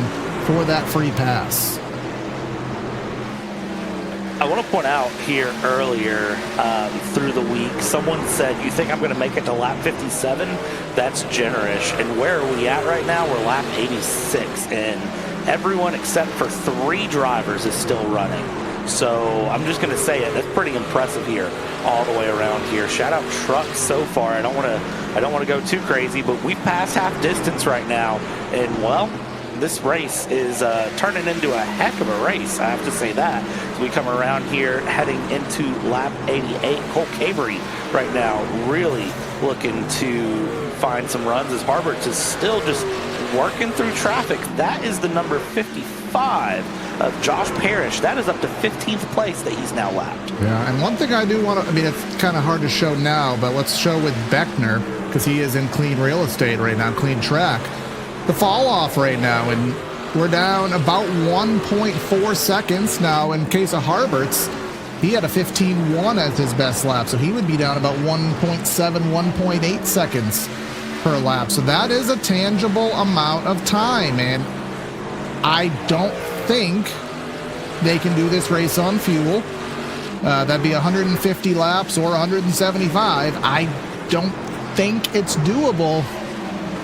for that free pass. I want to point out here earlier through the week, someone said, you think I'm going to make it to lap 57? That's generous. And where are we at right now? We're lap 86, and everyone except for 3 drivers is still running. So I'm just going to say it. That's pretty impressive here all the way around here. Shout out trucks so far. I don't want to go too crazy, but we've passed half distance right now, and well, this race is turning into a heck of a race. I have to say that. As we come around here, heading into lap 88, Cole Cabery right now really looking to find some runs as Harberts is still just working through traffic. That is the number 55 of Josh Parrish. That is up to 15th place that he's now lapped. Yeah, and one thing I do want to, I mean, it's kind of hard to show now, but let's show with Beckner, because he is in clean real estate right now, clean track. The fall off right now, and we're down about 1.4 seconds now. In case of Harberts, he had a 15.1 as his best lap, so he would be down about 1.7, 1.8 seconds per lap. So that is a tangible amount of time, and I don't think they can do this race on fuel. That'd be 150 laps or 175. I don't think it's doable.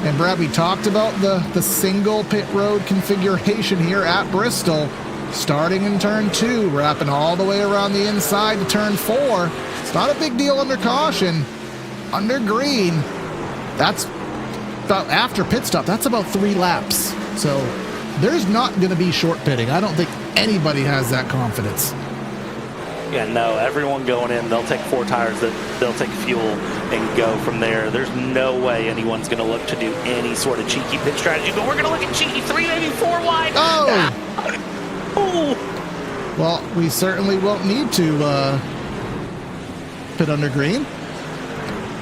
And Brad, we talked about the single pit road configuration here at Bristol, starting in turn 2, wrapping all the way around the inside to turn 4. It's not a big deal under caution. Under green, that's about, after pit stop, that's about 3 laps. So there's not going to be short pitting. I don't think anybody has that confidence. Yeah, no, everyone going in, they'll take 4 tires, they'll take fuel and go from there. There's no way anyone's going to look to do any sort of cheeky pit strategy, but we're going to look at cheeky 3, maybe 4 wide. Oh! Well, we certainly won't need to pit under green.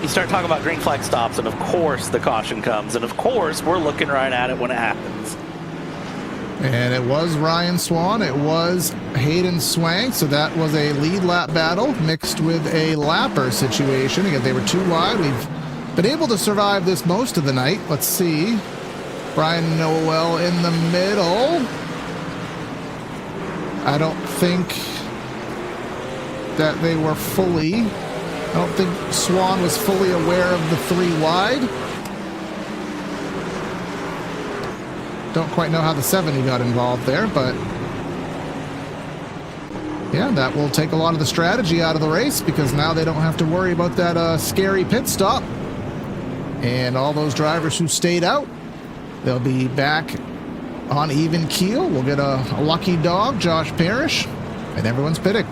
You start talking about green flag stops, and of course the caution comes, and of course we're looking right at it when it happens. And it was Ryan Swan, it was Hayden Swank, so that was a lead lap battle mixed with a lapper situation. Again, they were too wide. We've been able to survive this most of the night. Let's see. Brian Noel in the middle. I don't think that they were fully, I don't think Swan was fully aware of the 3 wide. Don't quite know how the 70 got involved there, but yeah, that will take a lot of the strategy out of the race because now they don't have to worry about that scary pit stop. And all those drivers who stayed out, they'll be back on even keel. We'll get a lucky dog, Josh Parrish, and everyone's pitting.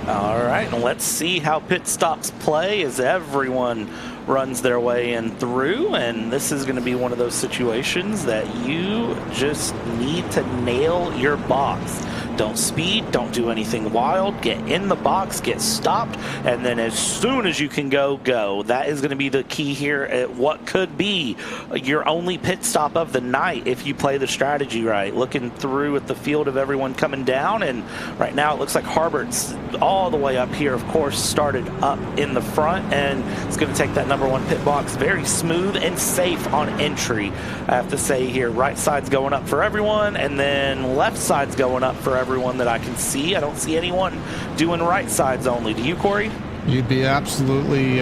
All right, and let's see how pit stops play as everyone runs their way in through, and this is going to be one of those situations that you just need to nail your box. Don't speed, don't do anything wild, get in the box, get stopped, and then as soon as you can go, go. That is going to be the key here at what could be your only pit stop of the night if you play the strategy right. Looking through at the field of everyone coming down, and right now it looks like Harbert's all the way up here, of course, started up in the front, and it's going to take that number 1 pit box very smooth and safe on entry. I have to say here, right side's going up for everyone, and then left side's going up for everyone that I can see. I don't see anyone doing right sides only. Do you, Corey? You'd be absolutely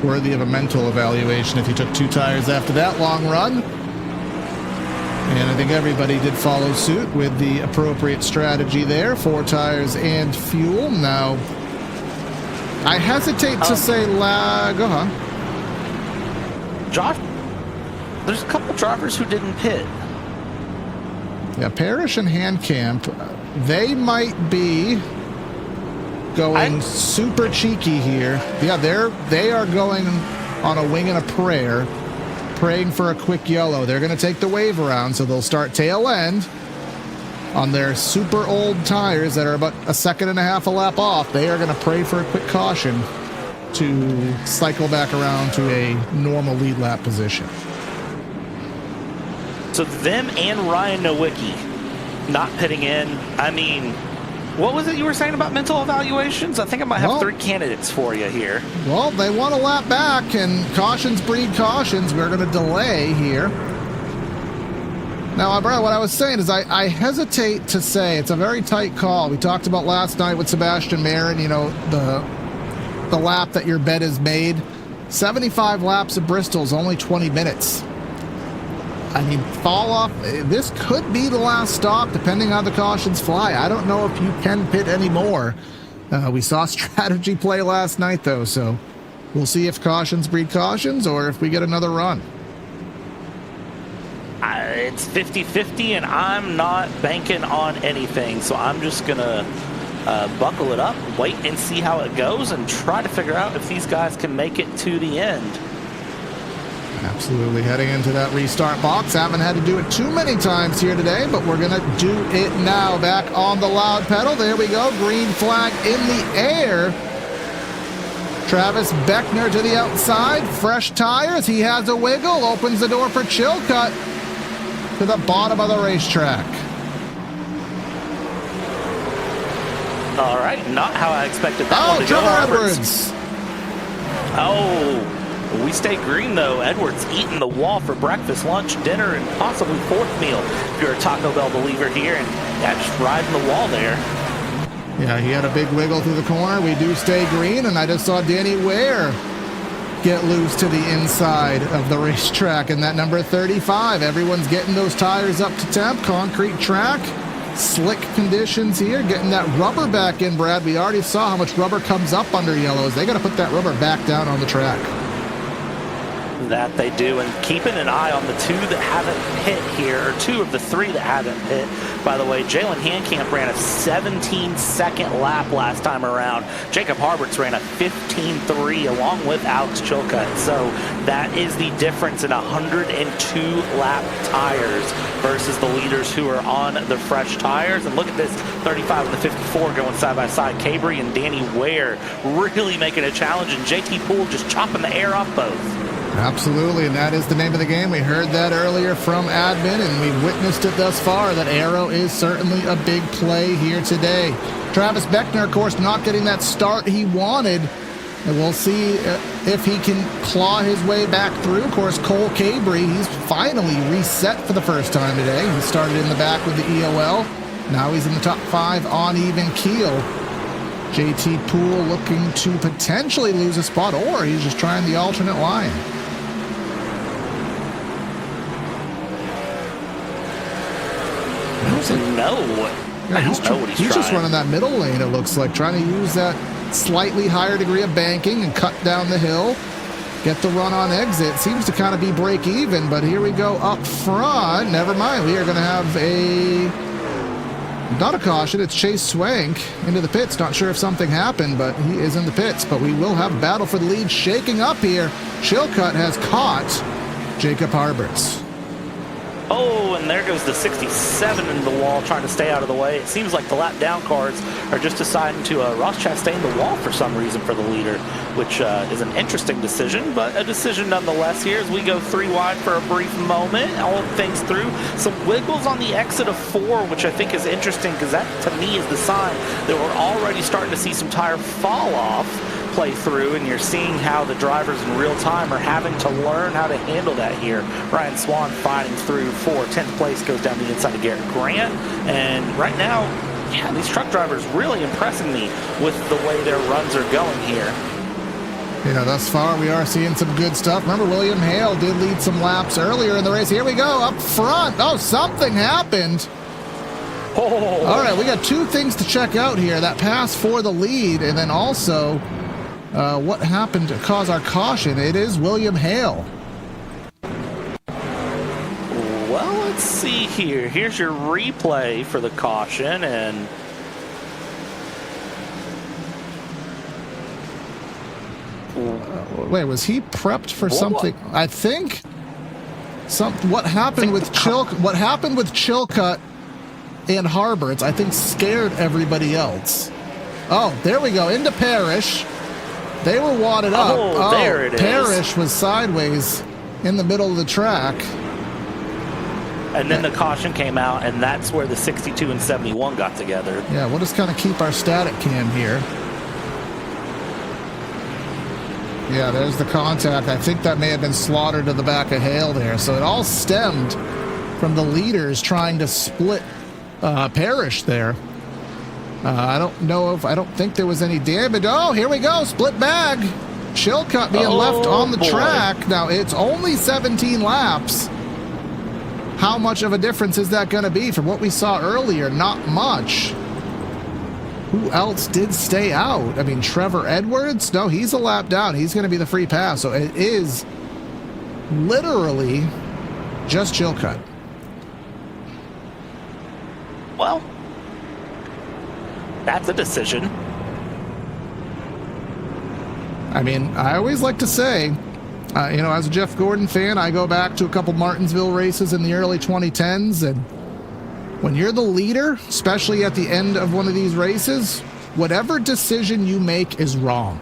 worthy of a mental evaluation if you took 2 tires after that long run. And I think everybody did follow suit with the appropriate strategy there. 4 tires and fuel. Now, I hesitate to say go on. Josh, there's a couple drivers who didn't pit. Yeah, Parrish and Handcamp, they might be going super cheeky here. Yeah, they are going on a wing and a prayer, praying for a quick yellow. They're going to take the wave around, so they'll start tail end on their super old tires that are about a second and a half a lap off. They are going to pray for a quick caution to cycle back around to a normal lead lap position. So them and Ryan Nowicki not pitting in. I mean, what was it you were saying about mental evaluations? I think I might have three candidates for you here. Well, they want to lap back, and cautions breed cautions. We're going to delay here. Now, Brad, what I was saying is I hesitate to say it's a very tight call. We talked about last night with Sebastian Marin, you know, the lap that your bet is made. 75 laps at Bristol is only 20 minutes. I mean, fall off. This could be the last stop, depending on how the cautions fly. I don't know if you can pit anymore. We saw strategy play last night, though, so we'll see if cautions breed cautions or if we get another run. It's 50-50, and I'm not banking on anything, so I'm just going to buckle it up, wait and see how it goes, and try to figure out if these guys can make it to the end. Absolutely heading into that restart box. Haven't had to do it too many times here today, but we're going to do it now. Back on the loud pedal. There we go. Green flag in the air. Travis Beckner to the outside. Fresh tires. He has a wiggle. Opens the door for Chilcutt to the bottom of the racetrack. All right, not how I expected that one to go. Trevor Edwards. Oh, we stay green, though. Edwards eating the wall for breakfast, lunch, dinner, and possibly fourth meal. If you're a Taco Bell believer here, and just riding the wall there. Yeah, he had a big wiggle through the corner. We do stay green, and I just saw Danny Ware get loose to the inside of the racetrack in that number 35. Everyone's getting those tires up to temp. Concrete track, slick conditions here. Getting that rubber back in, Brad. We already saw how much rubber comes up under yellows. They got to put that rubber back down on the track. That they do, and keeping an eye on the two that haven't hit here, or two of the three that haven't hit. By the way, Jalen Handcamp ran a 17-second lap last time around. Jacob Harberts ran a 15.3 along with Alex Chilcutt. So that is the difference in 102 lap tires versus the leaders who are on the fresh tires. And look at this, 35 and the 54 going side by side. Cabry and Danny Ware really making a challenge, and JT Poole just chopping the air off both. Absolutely, and that is the name of the game. We heard that earlier from admin, and we've witnessed it thus far. That aero is certainly a big play here today. Travis Beckner, of course, not getting that start he wanted. And we'll see if he can claw his way back through. Of course, Cole Cabry, he's finally reset for the first time today. He started in the back with the EOL. Now he's in the top 5 on even keel. JT Poole looking to potentially lose a spot, or he's just trying the alternate line. He's just running that middle lane, it looks like, trying to use that slightly higher degree of banking and cut down the hill, get the run on exit. Seems to kind of be break even, but here we go up front. Never mind, we are going to have not a caution. It's Chase Swank into the pits. Not sure if something happened, but he is in the pits. But we will have battle for the lead shaking up here. Chilcutt has caught Jacob Harberts. Oh, and there goes the 67 into the wall, trying to stay out of the way. It seems like the lap down cards are just deciding to Ross Chastain the wall for some reason for the leader, which is an interesting decision, but a decision nonetheless here as we go 3 wide for a brief moment, all things through. Some wiggles on the exit of 4, which I think is interesting because that, to me, is the sign that we're already starting to see some tire fall off play through, and you're seeing how the drivers in real time are having to learn how to handle that here. Ryan Swan fighting through for 10th place, goes down the inside of Garrett Grant, and right now, yeah, these truck drivers really impressing me with the way their runs are going here. Yeah, thus far we are seeing some good stuff. Remember, William Hale did lead some laps earlier in the race. Here we go, up front. Oh, something happened. Oh. All right, we got 2 things to check out here. That pass for the lead, and then also what happened to cause our caution. It is William Hale. Well, let's see here. Here's your replay for the caution, and Wait, was he prepped for something? I think what happened with Chilcutt and Harberts, I think, scared everybody else. Oh, there we go. Into Parrish. They were wadded up. Oh, there it is. Parrish was sideways in the middle of the track. And then the caution came out, and that's where the 62 and 71 got together. Yeah, we'll just kind of keep our static cam here. Yeah, there's the contact. I think that may have been slaughtered to the back of Hale there. So it all stemmed from the leaders trying to split Parrish there. I don't think there was any damage. Oh, here we go. Split bag. Chilcutt being left on the track. Now, it's only 17 laps. How much of a difference is that going to be from what we saw earlier? Not much. Who else did stay out? I mean, Trevor Edwards? No, he's a lap down. He's going to be the free pass. So it is literally just Chilcutt. Well, that's a decision. I mean, I always like to say, as a Jeff Gordon fan, I go back to a couple Martinsville races in the early 2010s, and when you're the leader, especially at the end of one of these races, whatever decision you make is wrong.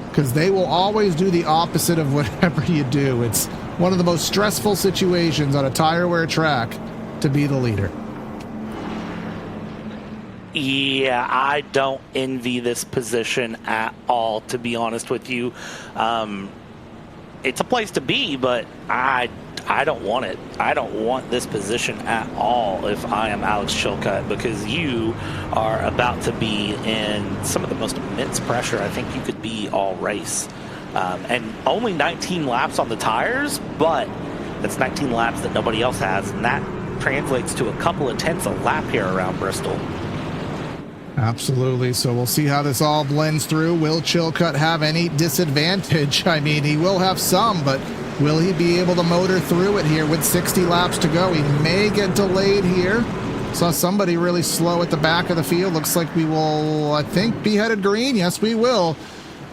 Because they will always do the opposite of whatever you do. It's one of the most stressful situations on a tire wear track to be the leader. Yeah, I don't envy this position at all, to be honest with you. It's a place to be, but I don't want it. I don't want this position at all if I am Alex Chilcutt, because you are about to be in some of the most immense pressure I think you could be all race. And only 19 laps on the tires, but that's 19 laps that nobody else has, and that translates to a couple of tenths a lap here around Bristol. Absolutely. So we'll see how this all blends through. Will Chilcutt have any disadvantage? I mean, he will have some, but will he be able to motor through it here with 60 laps to go? He may get delayed here. Saw somebody really slow at the back of the field. Looks like we will, I think, be headed green. Yes, we will.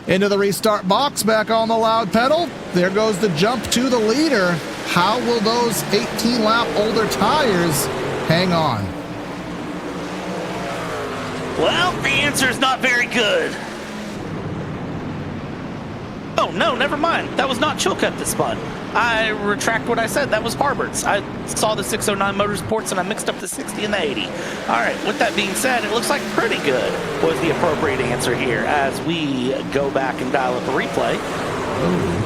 Into the restart box, back on the loud pedal. There goes the jump to the leader. How will those 18-lap older tires hang on? Well, the answer is not very good. Oh, no, never mind. That was not Chilcutt that spun. I retract what I said. That was Harberts. I saw the 609 Motorsports, and I mixed up the 60 and the 80. All right, with that being said, it looks like pretty good was the appropriate answer here as we go back and dial up a replay.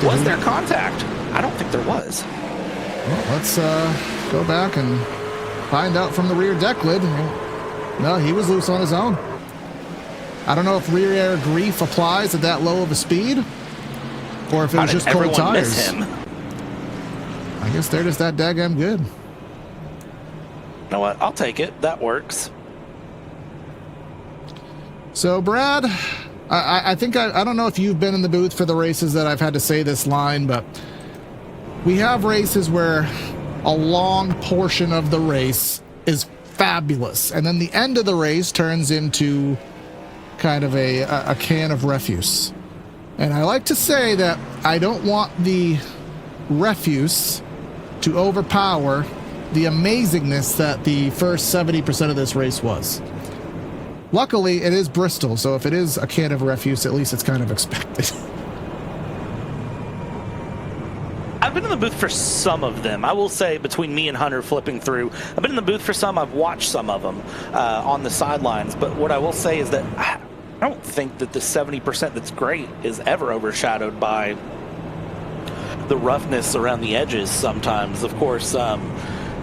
Was there contact? I don't think there was. Well, let's go back and find out from the rear deck lid. No, he was loose on his own. I don't know if rear air grief applies at that low of a speed, or if it was just cold tires. Miss him? I guess they're just that daggum good. You know what? I'll take it. That works. So, Brad, I think I don't know if you've been in the booth for the races that I've had to say this line, but we have races where a long portion of the race is fabulous, and then the end of the race turns into kind of a can of refuse. And I like to say that I don't want the refuse to overpower the amazingness that the first 70% of this race was. Luckily, it is Bristol, so if it is a can of refuse, at least it's kind of expected. I've been in the booth for some of them. I will say, between me and Hunter flipping through, I've been in the booth for some. I've watched some of them on the sidelines. But what I will say is that I don't think that the 70% that's great is ever overshadowed by the roughness around the edges sometimes. Of course,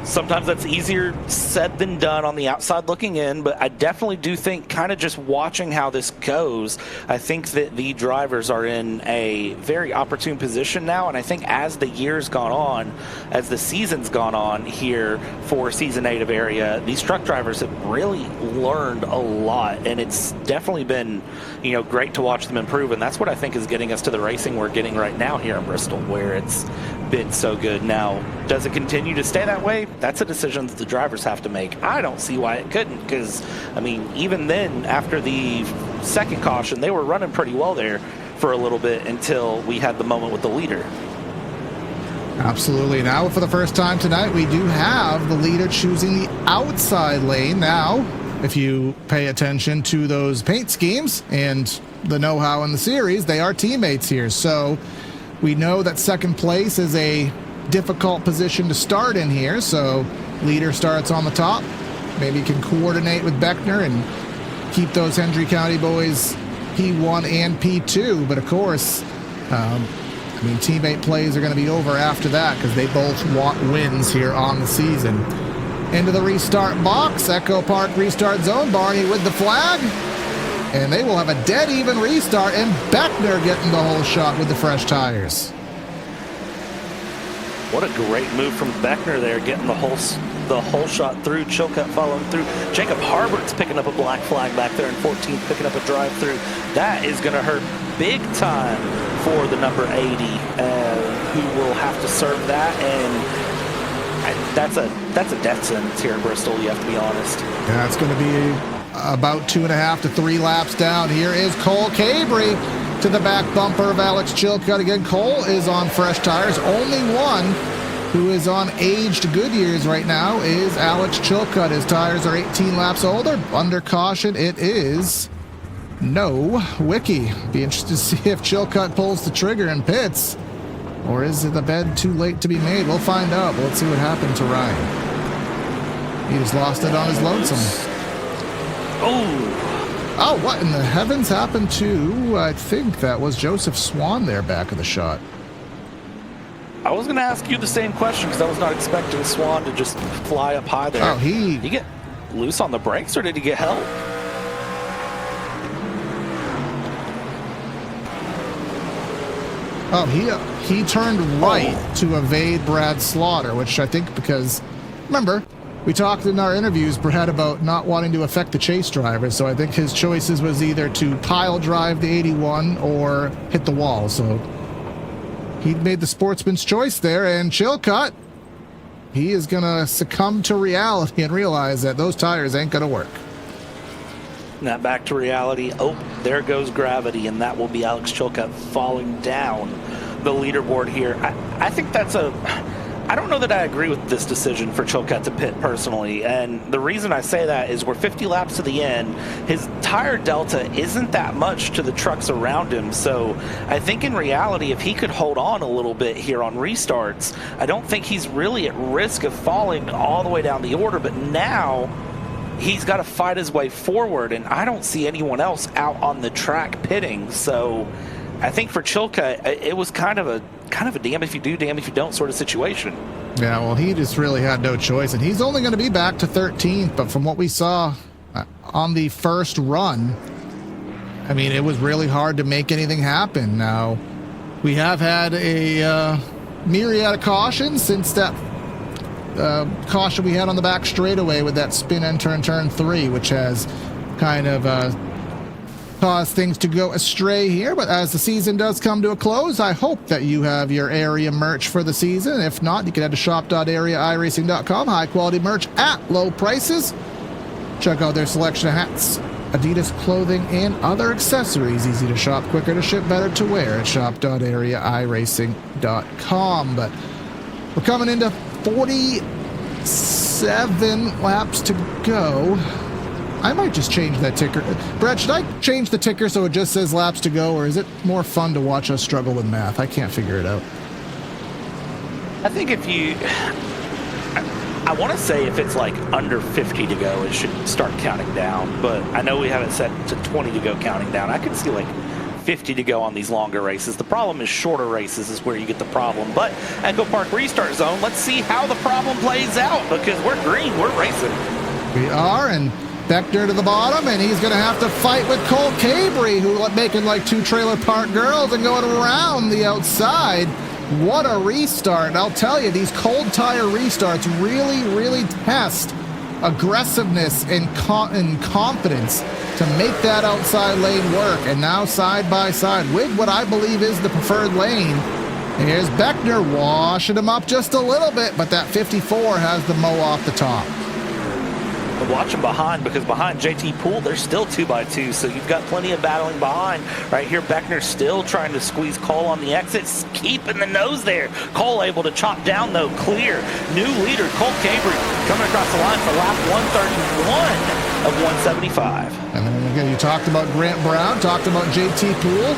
sometimes that's easier said than done on the outside looking in, but I definitely do think, kind of just watching how this goes, I think that the drivers are in a very opportune position now, and I think as the year's gone on, as the season's gone on here for Season 8 of Area, these truck drivers have really learned a lot, and it's definitely been, great to watch them improve, and that's what I think is getting us to the racing we're getting right now here in Bristol, where it's been so good. Now, does it continue to stay that way? That's a decision that the drivers have to make. I don't see why it couldn't, because, even then, after the second caution, they were running pretty well there. for a little bit until we had the moment with the leader. Absolutely. Now, for the first time tonight, we do have the leader choosing the outside lane. Now, if you pay attention to those paint schemes and the know-how in the series, they are teammates here. So we know that second place is a difficult position to start in here. So leader starts on the top. Maybe can coordinate with Beckner and keep those Hendry County boys P1 and P2. But of course, teammate plays are going to be over after that because they both want wins here on the season. Into the restart box, Echo Park restart zone. Barney with the flag. And they will have a dead even restart, and Beckner getting the whole shot with the fresh tires. What a great move from Beckner there, getting the whole shot through. Chilcutt following through. Jacob Harbert's picking up a black flag back there in 14th, picking up a drive through. That is going to hurt big time for the number 80, who will have to serve that, and that's a death sentence here in Bristol, you have to be honest. Yeah, it's going to be about 2.5 to 3 laps down. Here is Cole Cabry to the back bumper of Alex Chilcutt. Again, Cole is on fresh tires. Only one who is on aged Goodyears right now is Alex Chilcutt. His tires are 18 laps older. Under caution, it is no Wiki. Be interested to see if Chilcutt pulls the trigger and pits, or is the bed too late to be made? We'll find out. Let's see what happened to Ryan. He just lost it on his lonesome. Oh, what in the heavens happened to, I think that was Joseph Swan there back of the shot. I was going to ask you the same question because I was not expecting Swan to just fly up high there. Oh, Did he get loose on the brakes or did he get help? Oh, he turned right to evade Brad Slaughter, which I think because, remember, we talked in our interviews, Brad, about not wanting to affect the chase driver, so I think his choices was either to pile drive the 81 or hit the wall, so he made the sportsman's choice there, and Chilcutt, he is going to succumb to reality and realize that those tires ain't going to work. Now back to reality. Oh, there goes gravity, and that will be Alex Chilcutt falling down the leaderboard here. I think that's I don't know that I agree with this decision for Chilcutt to pit personally, and the reason I say that is we're 50 laps to the end. His tire delta isn't that much to the trucks around him, so I think in reality if he could hold on a little bit here on restarts, I don't think he's really at risk of falling all the way down the order, but now he's got to fight his way forward, and I don't see anyone else out on the track pitting, so I think for Chilcutt, it was kind of a damn if you do, damn if you don't sort of situation. Yeah, well, he just really had no choice, and he's only going to be back to 13th, but from what we saw on the first run, I mean, it was really hard to make anything happen. Now, we have had a myriad of cautions since that caution we had on the back straightaway with that spin and turn 3, which has kind of cause things to go astray here, but as the season does come to a close, I hope that you have your area merch for the season. If not, you can head to shop.areairacing.com. High quality merch at low prices. Check out their selection of hats, Adidas clothing, and other accessories. Easy to shop, quicker to ship, better to wear at shop.areairacing.com. But we're coming into 47 laps to go. I might just change that ticker. Brett, should I change the ticker so it just says laps to go, or is it more fun to watch us struggle with math? I can't figure it out. I think if you... I want to say if it's like under 50 to go, it should start counting down, but I know we have it set to 20 to go counting down. I can see like 50 to go on these longer races. The problem is shorter races is where you get the problem. But Echo Park Restart Zone, let's see how the problem plays out, because we're green, we're racing. We are, and Beckner to the bottom, and he's going to have to fight with Cole Cabry, who making like two trailer park girls and going around the outside. What a restart. And I'll tell you, these cold tire restarts really test aggressiveness and confidence to make that outside lane work. And now side by side with what I believe is the preferred lane. And here's Beckner washing him up just a little bit, but that 54 has the mow off the top. Watch him behind, because behind JT Poole, there's still 2x2, so you've got plenty of battling behind. Right here, Beckner still trying to squeeze Cole on the exits, keeping the nose there. Cole able to chop down, though, clear. New leader, Cole Cabry, coming across the line for lap 131 of 175. And then again, you talked about Grant Brown, talked about JT Poole,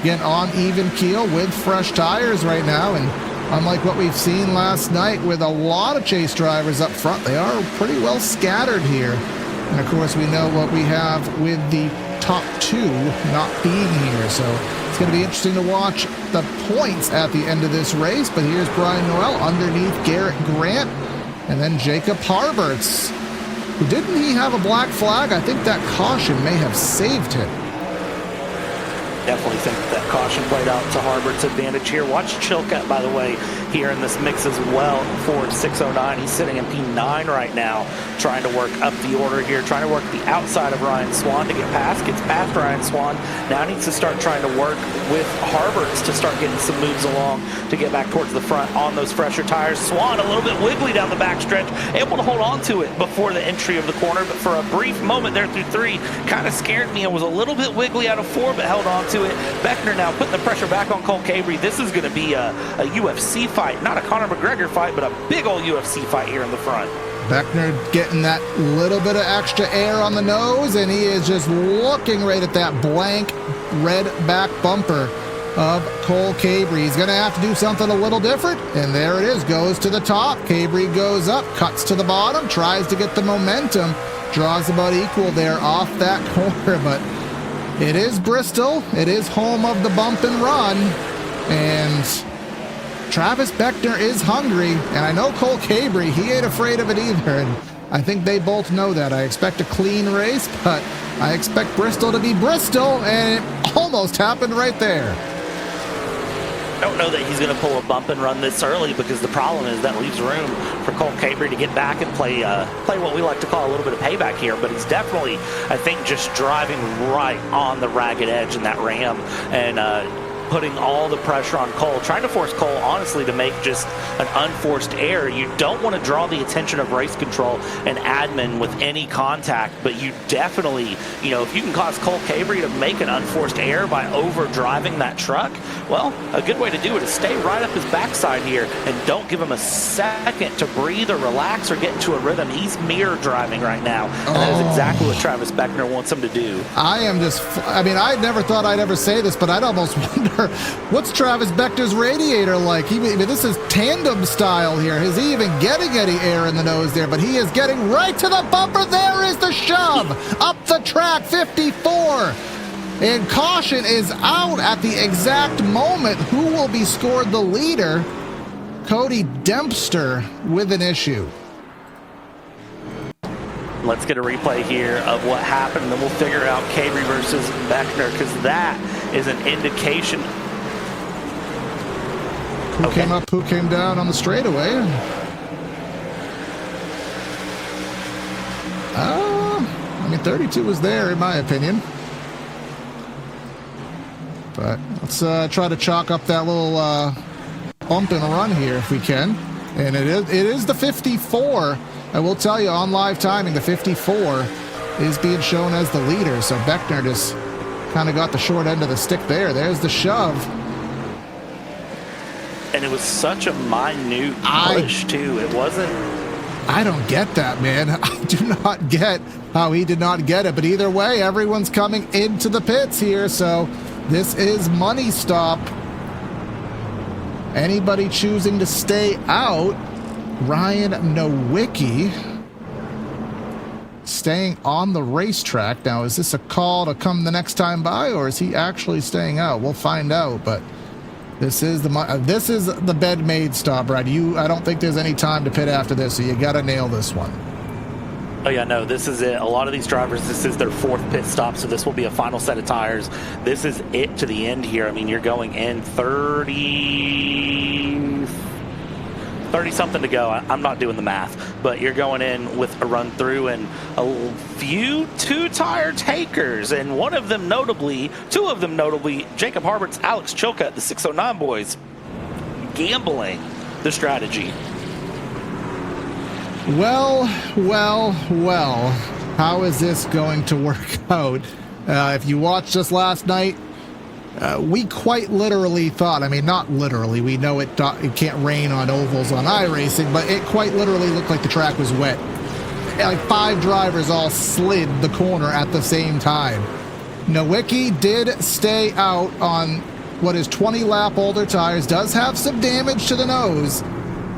again on even keel with fresh tires right now, and unlike what we've seen last night with a lot of chase drivers up front, they are pretty well scattered here. And of course, we know what we have with the top two not being here. So it's going to be interesting to watch the points at the end of this race. But here's Brian Noel underneath Garrett Grant, and then Jacob Harberts. Didn't he have a black flag? I think that caution may have saved him. Definitely think that caution played out to Harbert's advantage here. Watch Chilcutt, by the way, here in this mix as well. Ford 609, he's sitting in P9 right now, trying to work up the order here, trying to work the outside of Ryan Swan to get past, gets past Ryan Swan. Now needs to start trying to work with Harbert's to start getting some moves along to get back towards the front on those fresher tires. Swan a little bit wiggly down the backstretch, able to hold on to it before the entry of the corner, but for a brief moment there through 3, kind of scared me and was a little bit wiggly out of 4, but held on to it. Beckner now putting the pressure back on Cole Cabry. This is going to be a UFC fight, not a Conor McGregor fight, but a big old UFC fight here in the front. Beckner getting that little bit of extra air on the nose, and he is just looking right at that blank red back bumper of Cole Cabry. He's going to have to do something a little different, and there it is, goes to the top. Cabry goes up, cuts to the bottom, tries to get the momentum, draws about equal there off that corner, but it is Bristol. It is home of the bump and run, and Travis Beckner is hungry, and I know Cole Cabry, he ain't afraid of it either, and I think they both know that. I expect a clean race, but I expect Bristol to be Bristol, and it almost happened right there. I don't know that he's going to pull a bump and run this early, because the problem is that leaves room for Cole Cabry to get back and play what we like to call a little bit of payback here. But he's definitely, I think, just driving right on the ragged edge in that Ram, and putting all the pressure on Cole, trying to force Cole, honestly, to make just an unforced error. You don't want to draw the attention of race control and admin with any contact, but you definitely, if you can cause Cole Cabry to make an unforced error by over driving that truck, well, a good way to do it is stay right up his backside here and don't give him a second to breathe or relax or get into a rhythm. He's mirror driving right now, and that is exactly what Travis Beckner wants him to do. I never thought I'd ever say this, but I'd almost wonder, what's Travis Beckner's radiator like? This is tandem style here. Is he even getting any air in the nose there? But he is getting right to the bumper. There is the shove up the track, 54. And caution is out at the exact moment. Who will be scored the leader? Cody Dempster with an issue. Let's get a replay here of what happened, and then we'll figure out Cabry versus Beckner, because that is an indication. Who came up, who came down on the straightaway? 32 was there, in my opinion. But let's try to chalk up that little bump and run here if we can. And it is the 54. I will tell you, on live timing, the 54 is being shown as the leader. So Beckner just kind of got the short end of the stick there. There's the shove. And it was such a minute push, too. It wasn't... I don't get that, man. I do not get how he did not get it. But either way, everyone's coming into the pits here. So this is money stop. Anybody choosing to stay out, Ryan Nowicki staying on the racetrack. Now, is this a call to come the next time by, or is he actually staying out? We'll find out, but this is the bed made stop, Brad. I don't think there's any time to pit after this, so you got to nail this one. Oh, yeah, no, this is it. A lot of these drivers, this is their 4th pit stop, so this will be a final set of tires. This is it to the end here. I mean, you're going in 30-something to go. I'm not doing the math, but you're going in with a run through and a few 2-tire takers, and two of them notably, Jacob Harbert's, Alex Chilcutt, the 609 boys, gambling the strategy. Well, how is this going to work out? If you watched us last night, we quite literally thought, I mean, not literally, we know it can't rain on ovals on iRacing, but it quite literally looked like the track was wet. Like 5 drivers all slid the corner at the same time. Nowicki did stay out on what is 20 lap older tires, does have some damage to the nose.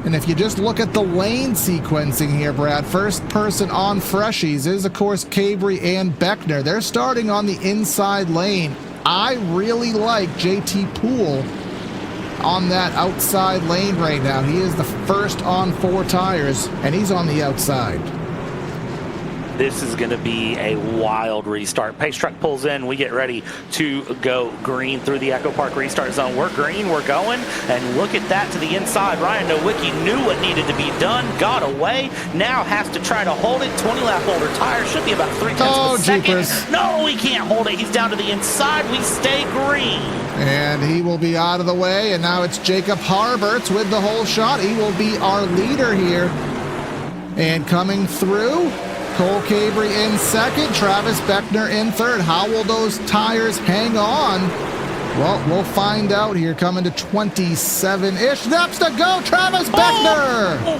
And if you just look at the lane sequencing here, Brad, first person on freshies is, of course, Cabri and Beckner. They're starting on the inside lane. I really like JT Poole on that outside lane right now. He is the first on 4 tires, and he's on the outside. This is going to be a wild restart. Pace truck pulls in. We get ready to go green through the Echo Park restart zone. We're green. We're going. And look at that to the inside. Ryan Nowicki knew what needed to be done. Got away. Now has to try to hold it. 20 lap older tire. Should be about 3/10 of a second. Jeepers. No, he can't hold it. He's down to the inside. We stay green. And he will be out of the way. And now it's Jacob Harberts with the whole shot. He will be our leader here. And coming through, Cole Cabri in second, Travis Beckner in third. How will those tires hang on? Well, we'll find out here. Coming to 27-ish laps to go, Travis Beckner! Oh.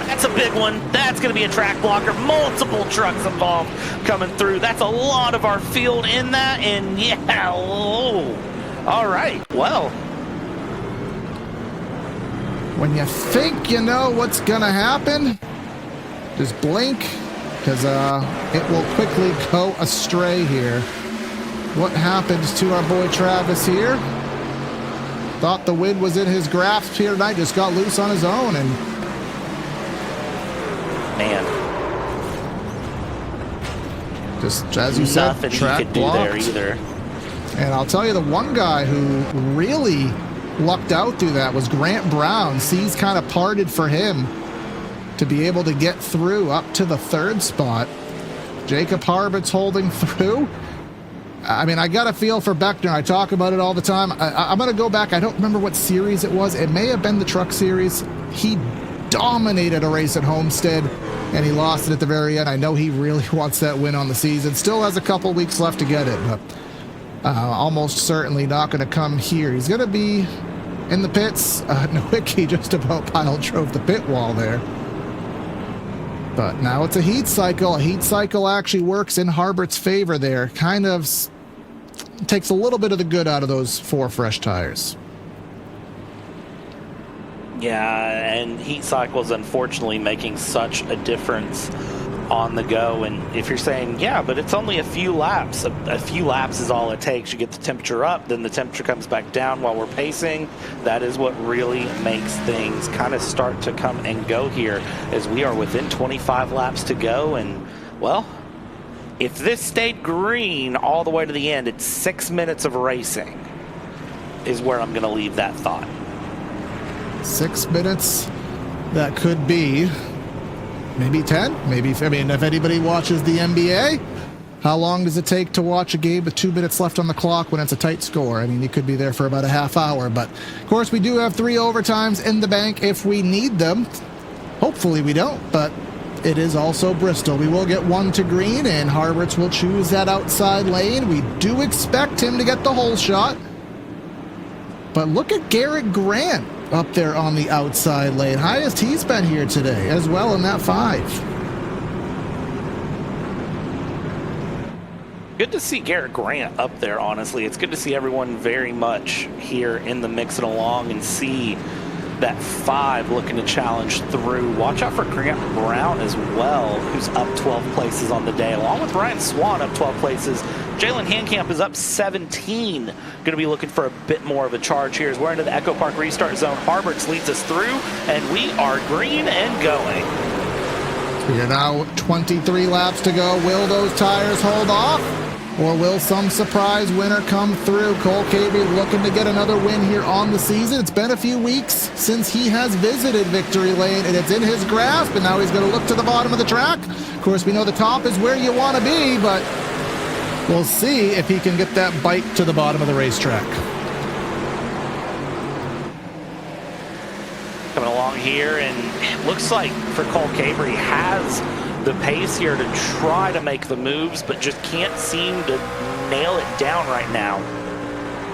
That's a big one. That's going to be a track blocker. Multiple trucks involved coming through. That's a lot of our field in that. And yeah, oh. All right, well. When you think you know what's going to happen, just blink, because it will quickly go astray here. What happens to our boy Travis here? Thought the wind was in his grasp here tonight, just got loose on his own, and man, just as you said, nothing track he could do blocked there either. And I'll tell you, the one guy who really lucked out through that was Grant Brown. Seas kind of parted for him to be able to get through up to the 3rd spot. Jacob Harbert's holding through. I mean, I got a feel for Beckner. I talk about it all the time. I'm going to go back. I don't remember what series it was. It may have been the Truck Series. He dominated a race at Homestead, and he lost it at the very end. I know he really wants that win on the season. Still has a couple weeks left to get it, but almost certainly not going to come here. He's going to be in the pits. Nowicki just about pile drove the pit wall there. But now it's a heat cycle. A heat cycle actually works in Harbert's favor there. Kind of takes a little bit of the good out of those 4 fresh tires. Yeah, and heat cycles unfortunately making such a difference on the go. And if you're saying, yeah, but it's only a few laps, a few laps is all it takes. You get the temperature up, then the temperature comes back down while we're pacing. That is what really makes things kind of start to come and go here, as we are within 25 laps to go. And, well, if this stayed green all the way to the end, it's 6 minutes of racing is where I'm going to leave that thought. 6 minutes, that could be maybe 10, maybe. I mean, if anybody watches the NBA, how long does it take to watch a game with 2 minutes left on the clock when it's a tight score? I mean, you could be there for about a half hour, but of course we do have 3 overtimes in the bank if we need them. Hopefully we don't, but it is also Bristol. We will get 1 to green, and Harberts will choose that outside lane. We do expect him to get the whole shot, but look at Garrett Grant up there on the outside lane. Highest he's been here today as well in that 5. Good to see Garrett Grant up there, honestly. It's good to see everyone very much here in the mix and along, and see that 5 looking to challenge through. Watch out for Grant Brown as well, who's up 12 places on the day, along with Ryan Swan up 12 places. Jalen Handcamp is up 17. Going to be looking for a bit more of a charge here as we're into the Echo Park restart zone. Harberts leads us through, and we are green and going. We are now 23 laps to go. Will those tires hold off? Or will some surprise winner come through? Cole Cabri looking to get another win here on the season. It's been a few weeks since he has visited Victory Lane, and it's in his grasp, and now he's going to look to the bottom of the track. Of course, we know the top is where you want to be, but we'll see if he can get that bite to the bottom of the racetrack. Coming along here, and looks like for Cole Cabry has the pace here to try to make the moves, but just can't seem to nail it down right now.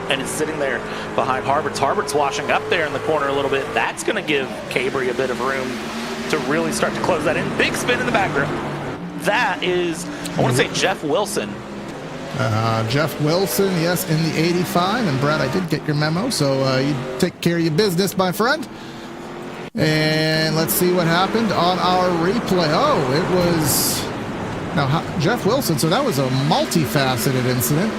And it's sitting there behind Harberts. Harberts washing up there in the corner a little bit. That's going to give Cabry a bit of room to really start to close that in. Big spin in the background. That is, I want to say, Jeff Wilson. Jeff Wilson, yes, in the 85. And Brad, I did get your memo, so you take care of your business, my friend. And let's see what happened on our replay. Oh, it was now Jeff Wilson. So that was a multifaceted incident.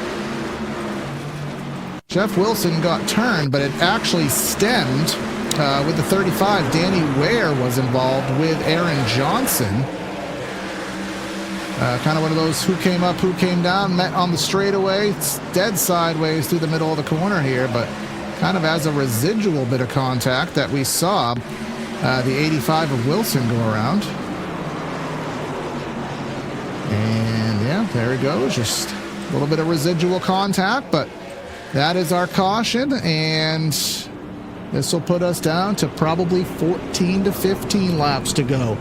Jeff Wilson got turned, but it actually stemmed with the 35. Danny Ware was involved with Aaron Johnson. Kind of one of those who came up, who came down, met on the straightaway. It's dead sideways through the middle of the corner here, but kind of as a residual bit of contact that we saw the 85 of Wilson go around. And yeah, there he goes. Just a little bit of residual contact, but that is our caution, and this will put us down to probably 14 to 15 laps to go.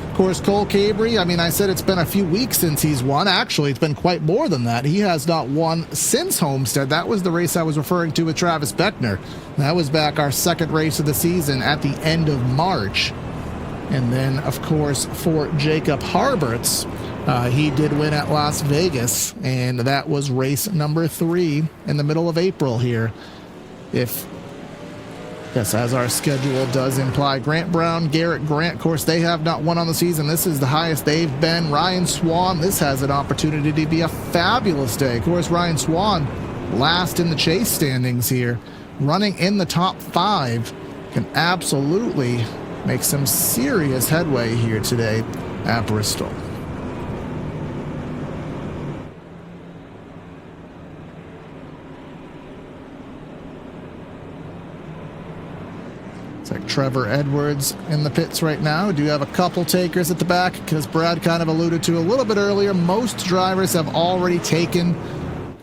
Of course, Cole Cabry, I mean, I said it's been a few weeks since he's won. Actually, it's been quite more than that. He has not won since Homestead. That was the race I was referring to with Travis Beckner. That was back our second race of the season at the end of March. And then, of course, for Jacob Harberts, he did win at Las Vegas, and that was race number 3 in the middle of April here. Yes, as our schedule does imply. Grant Brown, Garrett Grant, of course, they have not won on the season. This is the highest they've been. Ryan Swan, this has an opportunity to be a fabulous day. Of course, Ryan Swan, last in the chase standings here, running in the top 5, can absolutely make some serious headway here today at Bristol. It's like Trevor Edwards in the pits right now. We do have a couple takers at the back, because Brad kind of alluded to a little bit earlier. Most drivers have already taken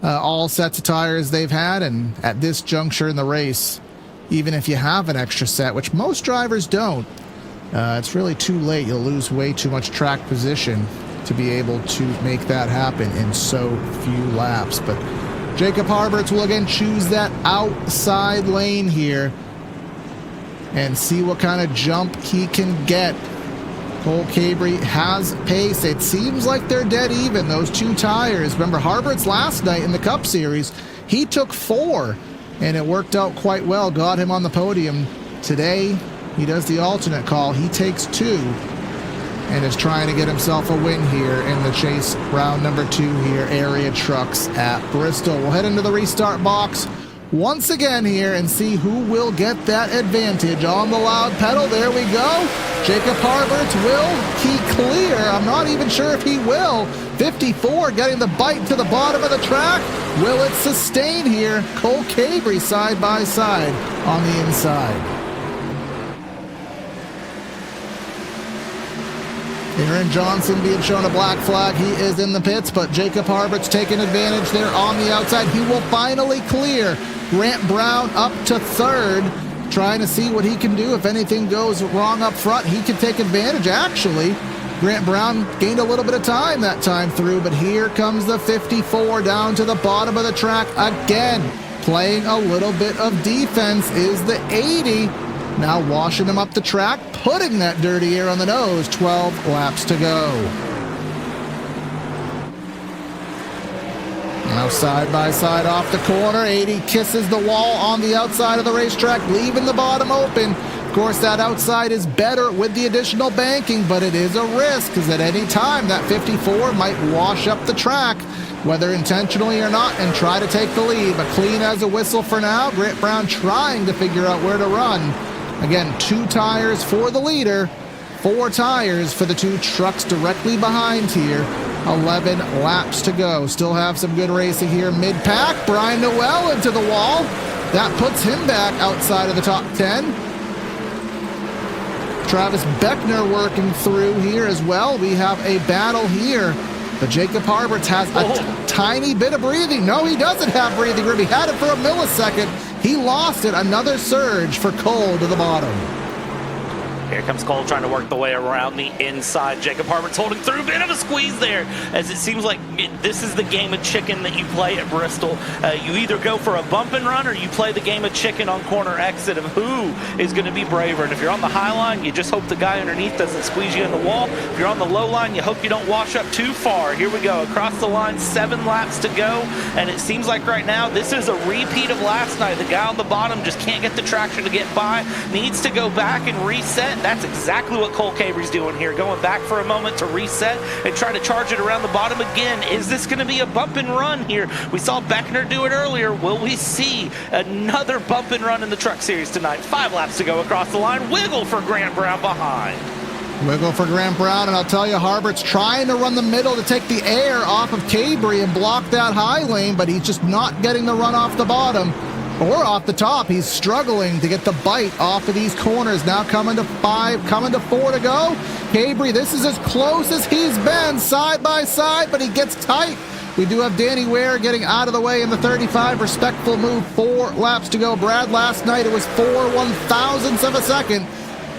all sets of tires they've had, and at this juncture in the race, even if you have an extra set, which most drivers don't, it's really too late. You'll lose way too much track position to be able to make that happen in so few laps. But Jacob Harberts will again choose that outside lane here and see what kind of jump he can get. Cole Cabry has pace. It seems like they're dead even, those two tires. Remember, Harberts last night in the Cup Series, he took 4, and it worked out quite well, got him on the podium. Today, he does the alternate call. He takes 2 and is trying to get himself a win here in the chase round number 2 here, area trucks at Bristol. We'll head into the restart box once again here and see who will get that advantage on the loud pedal. There we go. Jacob Harberts, will he clear? I'm not even sure if he will. 54 getting the bite to the bottom of the track. Will it sustain here? Cole Cabry side by side on the inside. Aaron Johnson being shown a black flag. He is in the pits, but Jacob Harberts taking advantage there on the outside. He will finally clear. Grant Brown up to 3rd, trying to see what he can do. If anything goes wrong up front, he can take advantage. Actually, Grant Brown gained a little bit of time that time through, but here comes the 54 down to the bottom of the track again. Playing a little bit of defense is the 80. Now washing him up the track, putting that dirty air on the nose. 12 laps to go. Now side by side off the corner, 80 kisses the wall on the outside of the racetrack, leaving the bottom open. Of course, that outside is better with the additional banking, but it is a risk, because at any time that 54 might wash up the track, whether intentionally or not, and try to take the lead. But clean as a whistle for now. Grant Brown trying to figure out where to run. Again, 2 tires for the leader, 4 tires for the 2 trucks directly behind here. 11 laps to go. Still have some good racing here mid-pack. Brian Noel into the wall. That puts him back outside of the top 10. Travis Beckner working through here as well. We have a battle here. But Jacob Harberts has a tiny bit of breathing. No, he doesn't have breathing room. He had it for a millisecond. He lost it. Another surge for Cole to the bottom. Here comes Cole trying to work the way around the inside. Jacob Harbert's holding through. Bit of a squeeze there, as it seems like this is the game of chicken that you play at Bristol. You either go for a bump and run or you play the game of chicken on corner exit of who is going to be braver. And if you're on the high line, you just hope the guy underneath doesn't squeeze you in the wall. If you're on the low line, you hope you don't wash up too far. Here we go. Across the line, 7 laps to go. And it seems like right now this is a repeat of last night. The guy on the bottom just can't get the traction to get by. Needs to go back and reset. That's exactly what Cole Cabry's doing here. Going back for a moment to reset and try to charge it around the bottom again. Is this going to be a bump and run here? We saw Beckner do it earlier. Will we see another bump and run in the Truck Series tonight? 5 laps to go across the line. Wiggle for Grant Brown behind. Wiggle for Grant Brown, and I'll tell you, Harbert's trying to run the middle to take the air off of Cabry and block that high lane, but he's just not getting the run off the bottom or off the top. He's struggling to get the bite off of these corners. Now coming to 5, coming to 4 to go. Cabry, this is as close as he's been side by side, but he gets tight. We do have Danny Ware getting out of the way in the 35. Respectful move, 4 laps to go. Brad, last night it was 4 1,000ths of a second.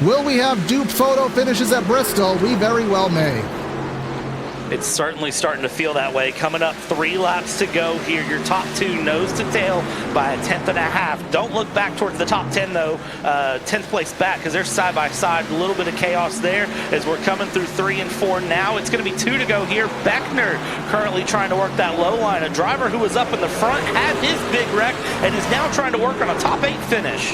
Will we have duped photo finishes at Bristol? We very well may. It's certainly starting to feel that way. Coming up, 3 laps to go here. Your top 2 nose to tail by 1/10.5. Don't look back towards the top 10 though. 10th place back, because they're side by side. A little bit of chaos there as we're coming through 3 and 4 now. It's going to be 2 to go here. Beckner currently trying to work that low line. A driver who was up in the front had his big wreck and is now trying to work on a top 8 finish.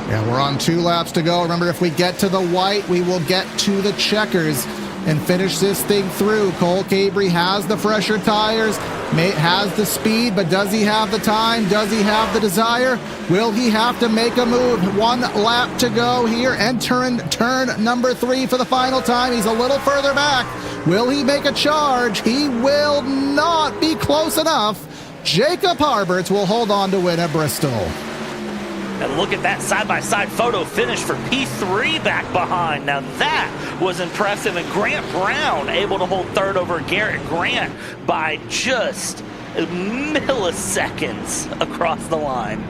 Yeah, we're on 2 laps to go. Remember, if we get to the white, we will get to the checkers and finish this thing through. Cole Cabry has the fresher tires, has the speed, but does he have the time? Does he have the desire? Will he have to make a move? 1 lap to go here, entering turn number 3 for the final time. He's a little further back. Will he make a charge? He will not be close enough. Jacob Harberts will hold on to win at Bristol. And look at that side-by-side photo finish for P3 back behind. Now that was impressive. And Grant Brown able to hold third over Garrett Grant by just milliseconds across the line.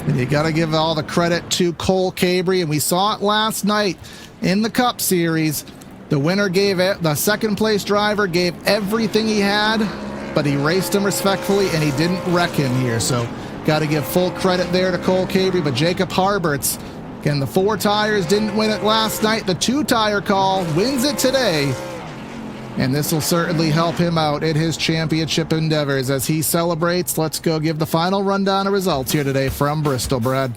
And you got to give all the credit to Cole Cabry. And we saw it last night in the Cup Series. The winner gave it, the second place driver gave everything he had, but he raced him respectfully and he didn't wreck him here. So got to give full credit there to Cole Cabry, but Jacob Harberts, again, the 4 tires didn't win it last night. The 2-tire call wins it today, and this will certainly help him out in his championship endeavors as he celebrates. Let's go give the final rundown of results here today from Bristol, Brad.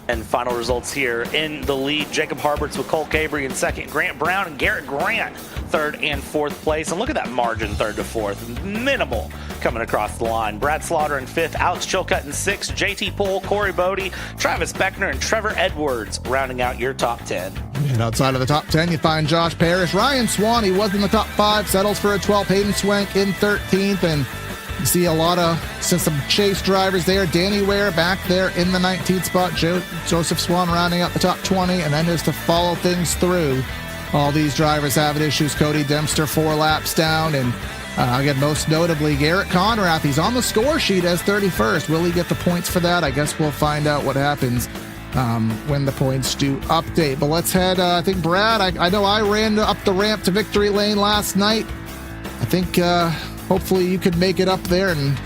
And final results here in the lead. Jacob Harberts with Cole Cabry in second. Grant Brown and Garrett Grant third and fourth place. And look at that margin, 3rd to 4th. Minimal coming across the line. Brad Slaughter in 5th. Alex Chilcutt in 6th. JT Poole, Corey Bodie, Travis Beckner, and Trevor Edwards rounding out your top 10. And outside of the top 10, you find Josh Parrish. Ryan Swan, he was in the top 5, settles for a 12th. Hayden Swank in 13th. And you see a lot of some chase drivers there. Danny Ware back there in the 19th spot. Joseph Swan rounding out the top 20. And then just to follow things through, all these drivers having issues. Cody Dempster 4 laps down. And again, most notably, Garrett Conrath. He's on the score sheet as 31st. Will he get the points for that? I guess we'll find out what happens when the points do update. But let's head, I think, Brad, I know I ran up the ramp to victory lane last night. I think hopefully you could make it up there and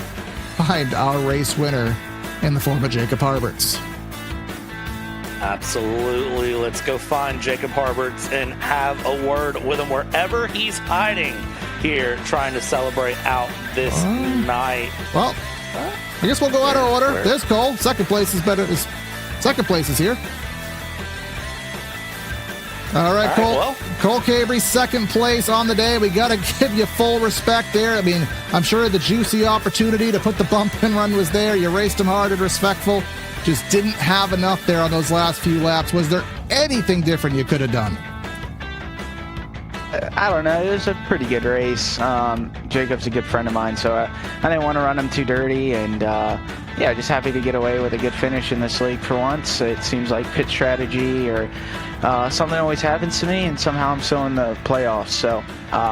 find our race winner in the form of Jacob Harberts. Absolutely. Let's go find Jacob Harberts and have a word with him wherever he's hiding here, trying to celebrate out this night. Well, I guess we'll go out of order. There's Cole. Second place is better. Second place is here. All right, Cole. Well, Cole Cabry, second place on the day. We got to give you full respect there. I mean, I'm sure the juicy opportunity to put the bump and run was there. You raced him hard and respectful. Just didn't have enough there on those last few laps. Was there anything different you could have done? I don't know. It was a pretty good race. Jacob's a good friend of mine, so I didn't want to run him too dirty. And yeah, just happy to get away with a good finish in this league for once. It seems like pit strategy or something always happens to me, and somehow I'm still in the playoffs. So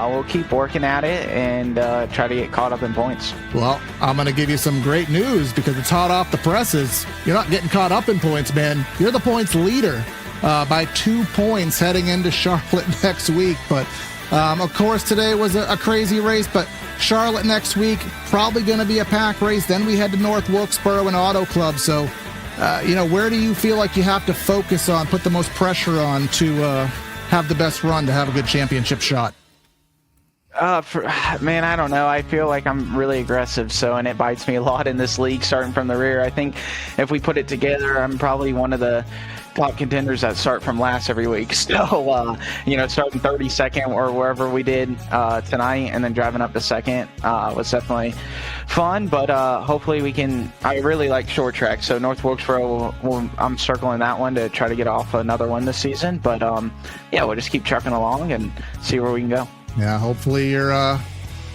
we'll keep working at it and try to get caught up in points. Well, I'm going to give you some great news because it's hot off the presses. You're not getting caught up in points, man. You're the points leader by 2 points heading into Charlotte next week. But, of course, today was a crazy race, but Charlotte next week, probably going to be a pack race. Then we head to North Wilkesboro and Auto Club. So, where do you feel like you have to focus on, put the most pressure on to have the best run, to have a good championship shot? Man, I don't know. I feel like I'm really aggressive, and it bites me a lot in this league, starting from the rear. I think if we put it together, I'm probably one of the top contenders that start from last every week. So, starting 32nd or wherever we did tonight, and then driving up to second was definitely fun. But hopefully we can. I really like short track, so North Wilkesboro, I'm circling that one to try to get off another one this season. But we'll just keep trucking along and see where we can go. Yeah, hopefully your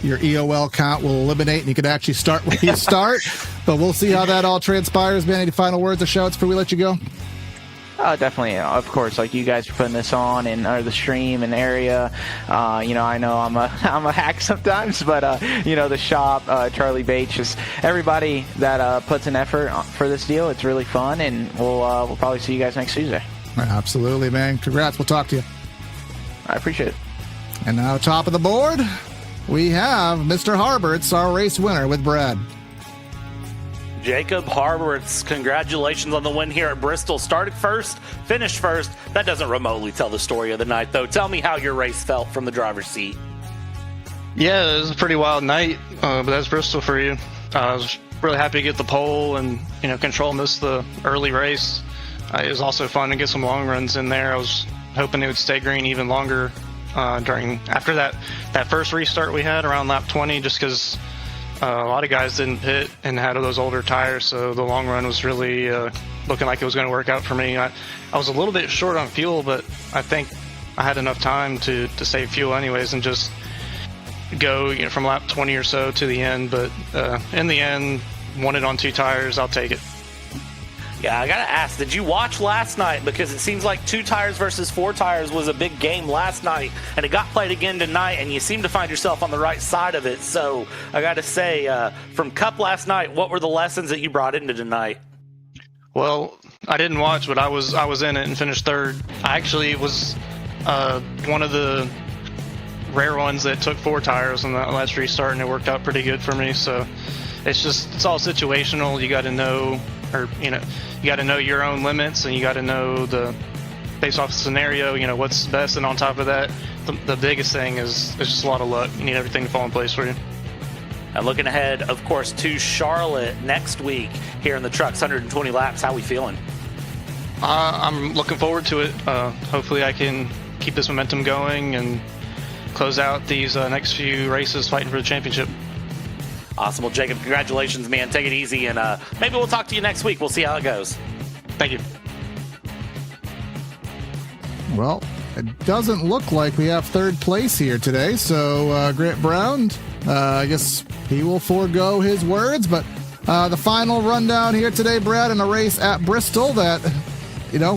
EOL count will eliminate and you can actually start where you start. But we'll see how that all transpires. Man, any final words or shouts before we let you go? Definitely, of course. Like, you guys are putting this on and the stream and area. I know I'm a hack sometimes, but the shop, Charlie Bates, just everybody that puts an effort for this deal. It's really fun, and we'll probably see you guys next Tuesday. Absolutely, man. Congrats. We'll talk to you. I appreciate it. And now, top of the board, we have Mr. Harberts, our race winner, with Brad. Jacob Harberts, congratulations on the win here at Bristol. Started first, finished first. That doesn't remotely tell the story of the night, though. Tell me how your race felt from the driver's seat. Yeah, it was a pretty wild night, but that's Bristol for you. I was really happy to get the pole and control most of the early race. It was also fun to get some long runs in there. I was hoping it would stay green even longer after that first restart we had around lap 20, just because a lot of guys didn't pit and had those older tires, so the long run was really looking like it was going to work out for me. I was a little bit short on fuel, but I think I had enough time to save fuel anyways and just go from lap 20 or so to the end. But in the end, won it on 2 tires. I'll take it. Yeah, I got to ask, did you watch last night? Because it seems like 2 tires versus 4 tires was a big game last night, and it got played again tonight, and you seem to find yourself on the right side of it. So I got to say, from Cup last night, what were the lessons that you brought into tonight? Well, I didn't watch, but I was in it and finished third. I actually was one of the rare ones that took 4 tires on that last restart, and it worked out pretty good for me. So it's all situational. You got to know, you got to know your own limits, and you got to know based off the scenario, what's best. And on top of that, the biggest thing is just a lot of luck. You need everything to fall in place for you. And looking ahead, of course, to Charlotte next week here in the trucks, 120 laps. How we feeling? I'm looking forward to it. Hopefully I can keep this momentum going and close out these next few races fighting for the championship. Awesome. Well, Jacob, congratulations, man. Take it easy, and maybe we'll talk to you next week. We'll see how it goes. Thank you. Well, it doesn't look like we have third place here today, so Grant Brown, I guess he will forego his words, but the final rundown here today, Brad, in a race at Bristol that,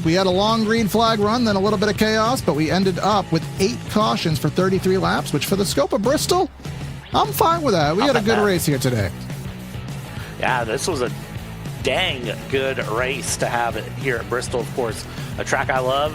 we had a long green flag run, then a little bit of chaos, but we ended up with 8 cautions for 33 laps, which for the scope of Bristol, I'm fine with that. We had a good race here today. Yeah, this was a dang good race to have it here at Bristol, of course. A track I love.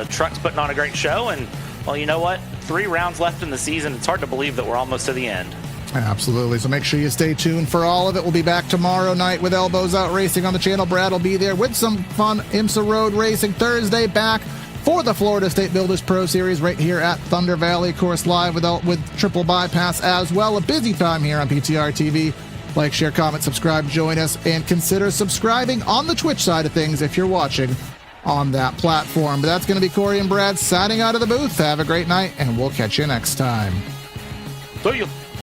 Trucks putting on a great show, and, well, you know what? 3 rounds left in the season. It's hard to believe that we're almost to the end. Absolutely. So make sure you stay tuned for all of it. We'll be back tomorrow night with Elbows Out Racing on the channel. Brad will be there with some fun IMSA Road Racing. Thursday back for the Florida State Builders Pro Series right here at Thunder Valley. Of course, live with Triple Bypass as well. A busy time here on PTR TV. Like, share, comment, subscribe, join us, and consider subscribing on the Twitch side of things if you're watching on that platform. But that's going to be Corey and Brad signing out of the booth. Have a great night, and we'll catch you next time. See you.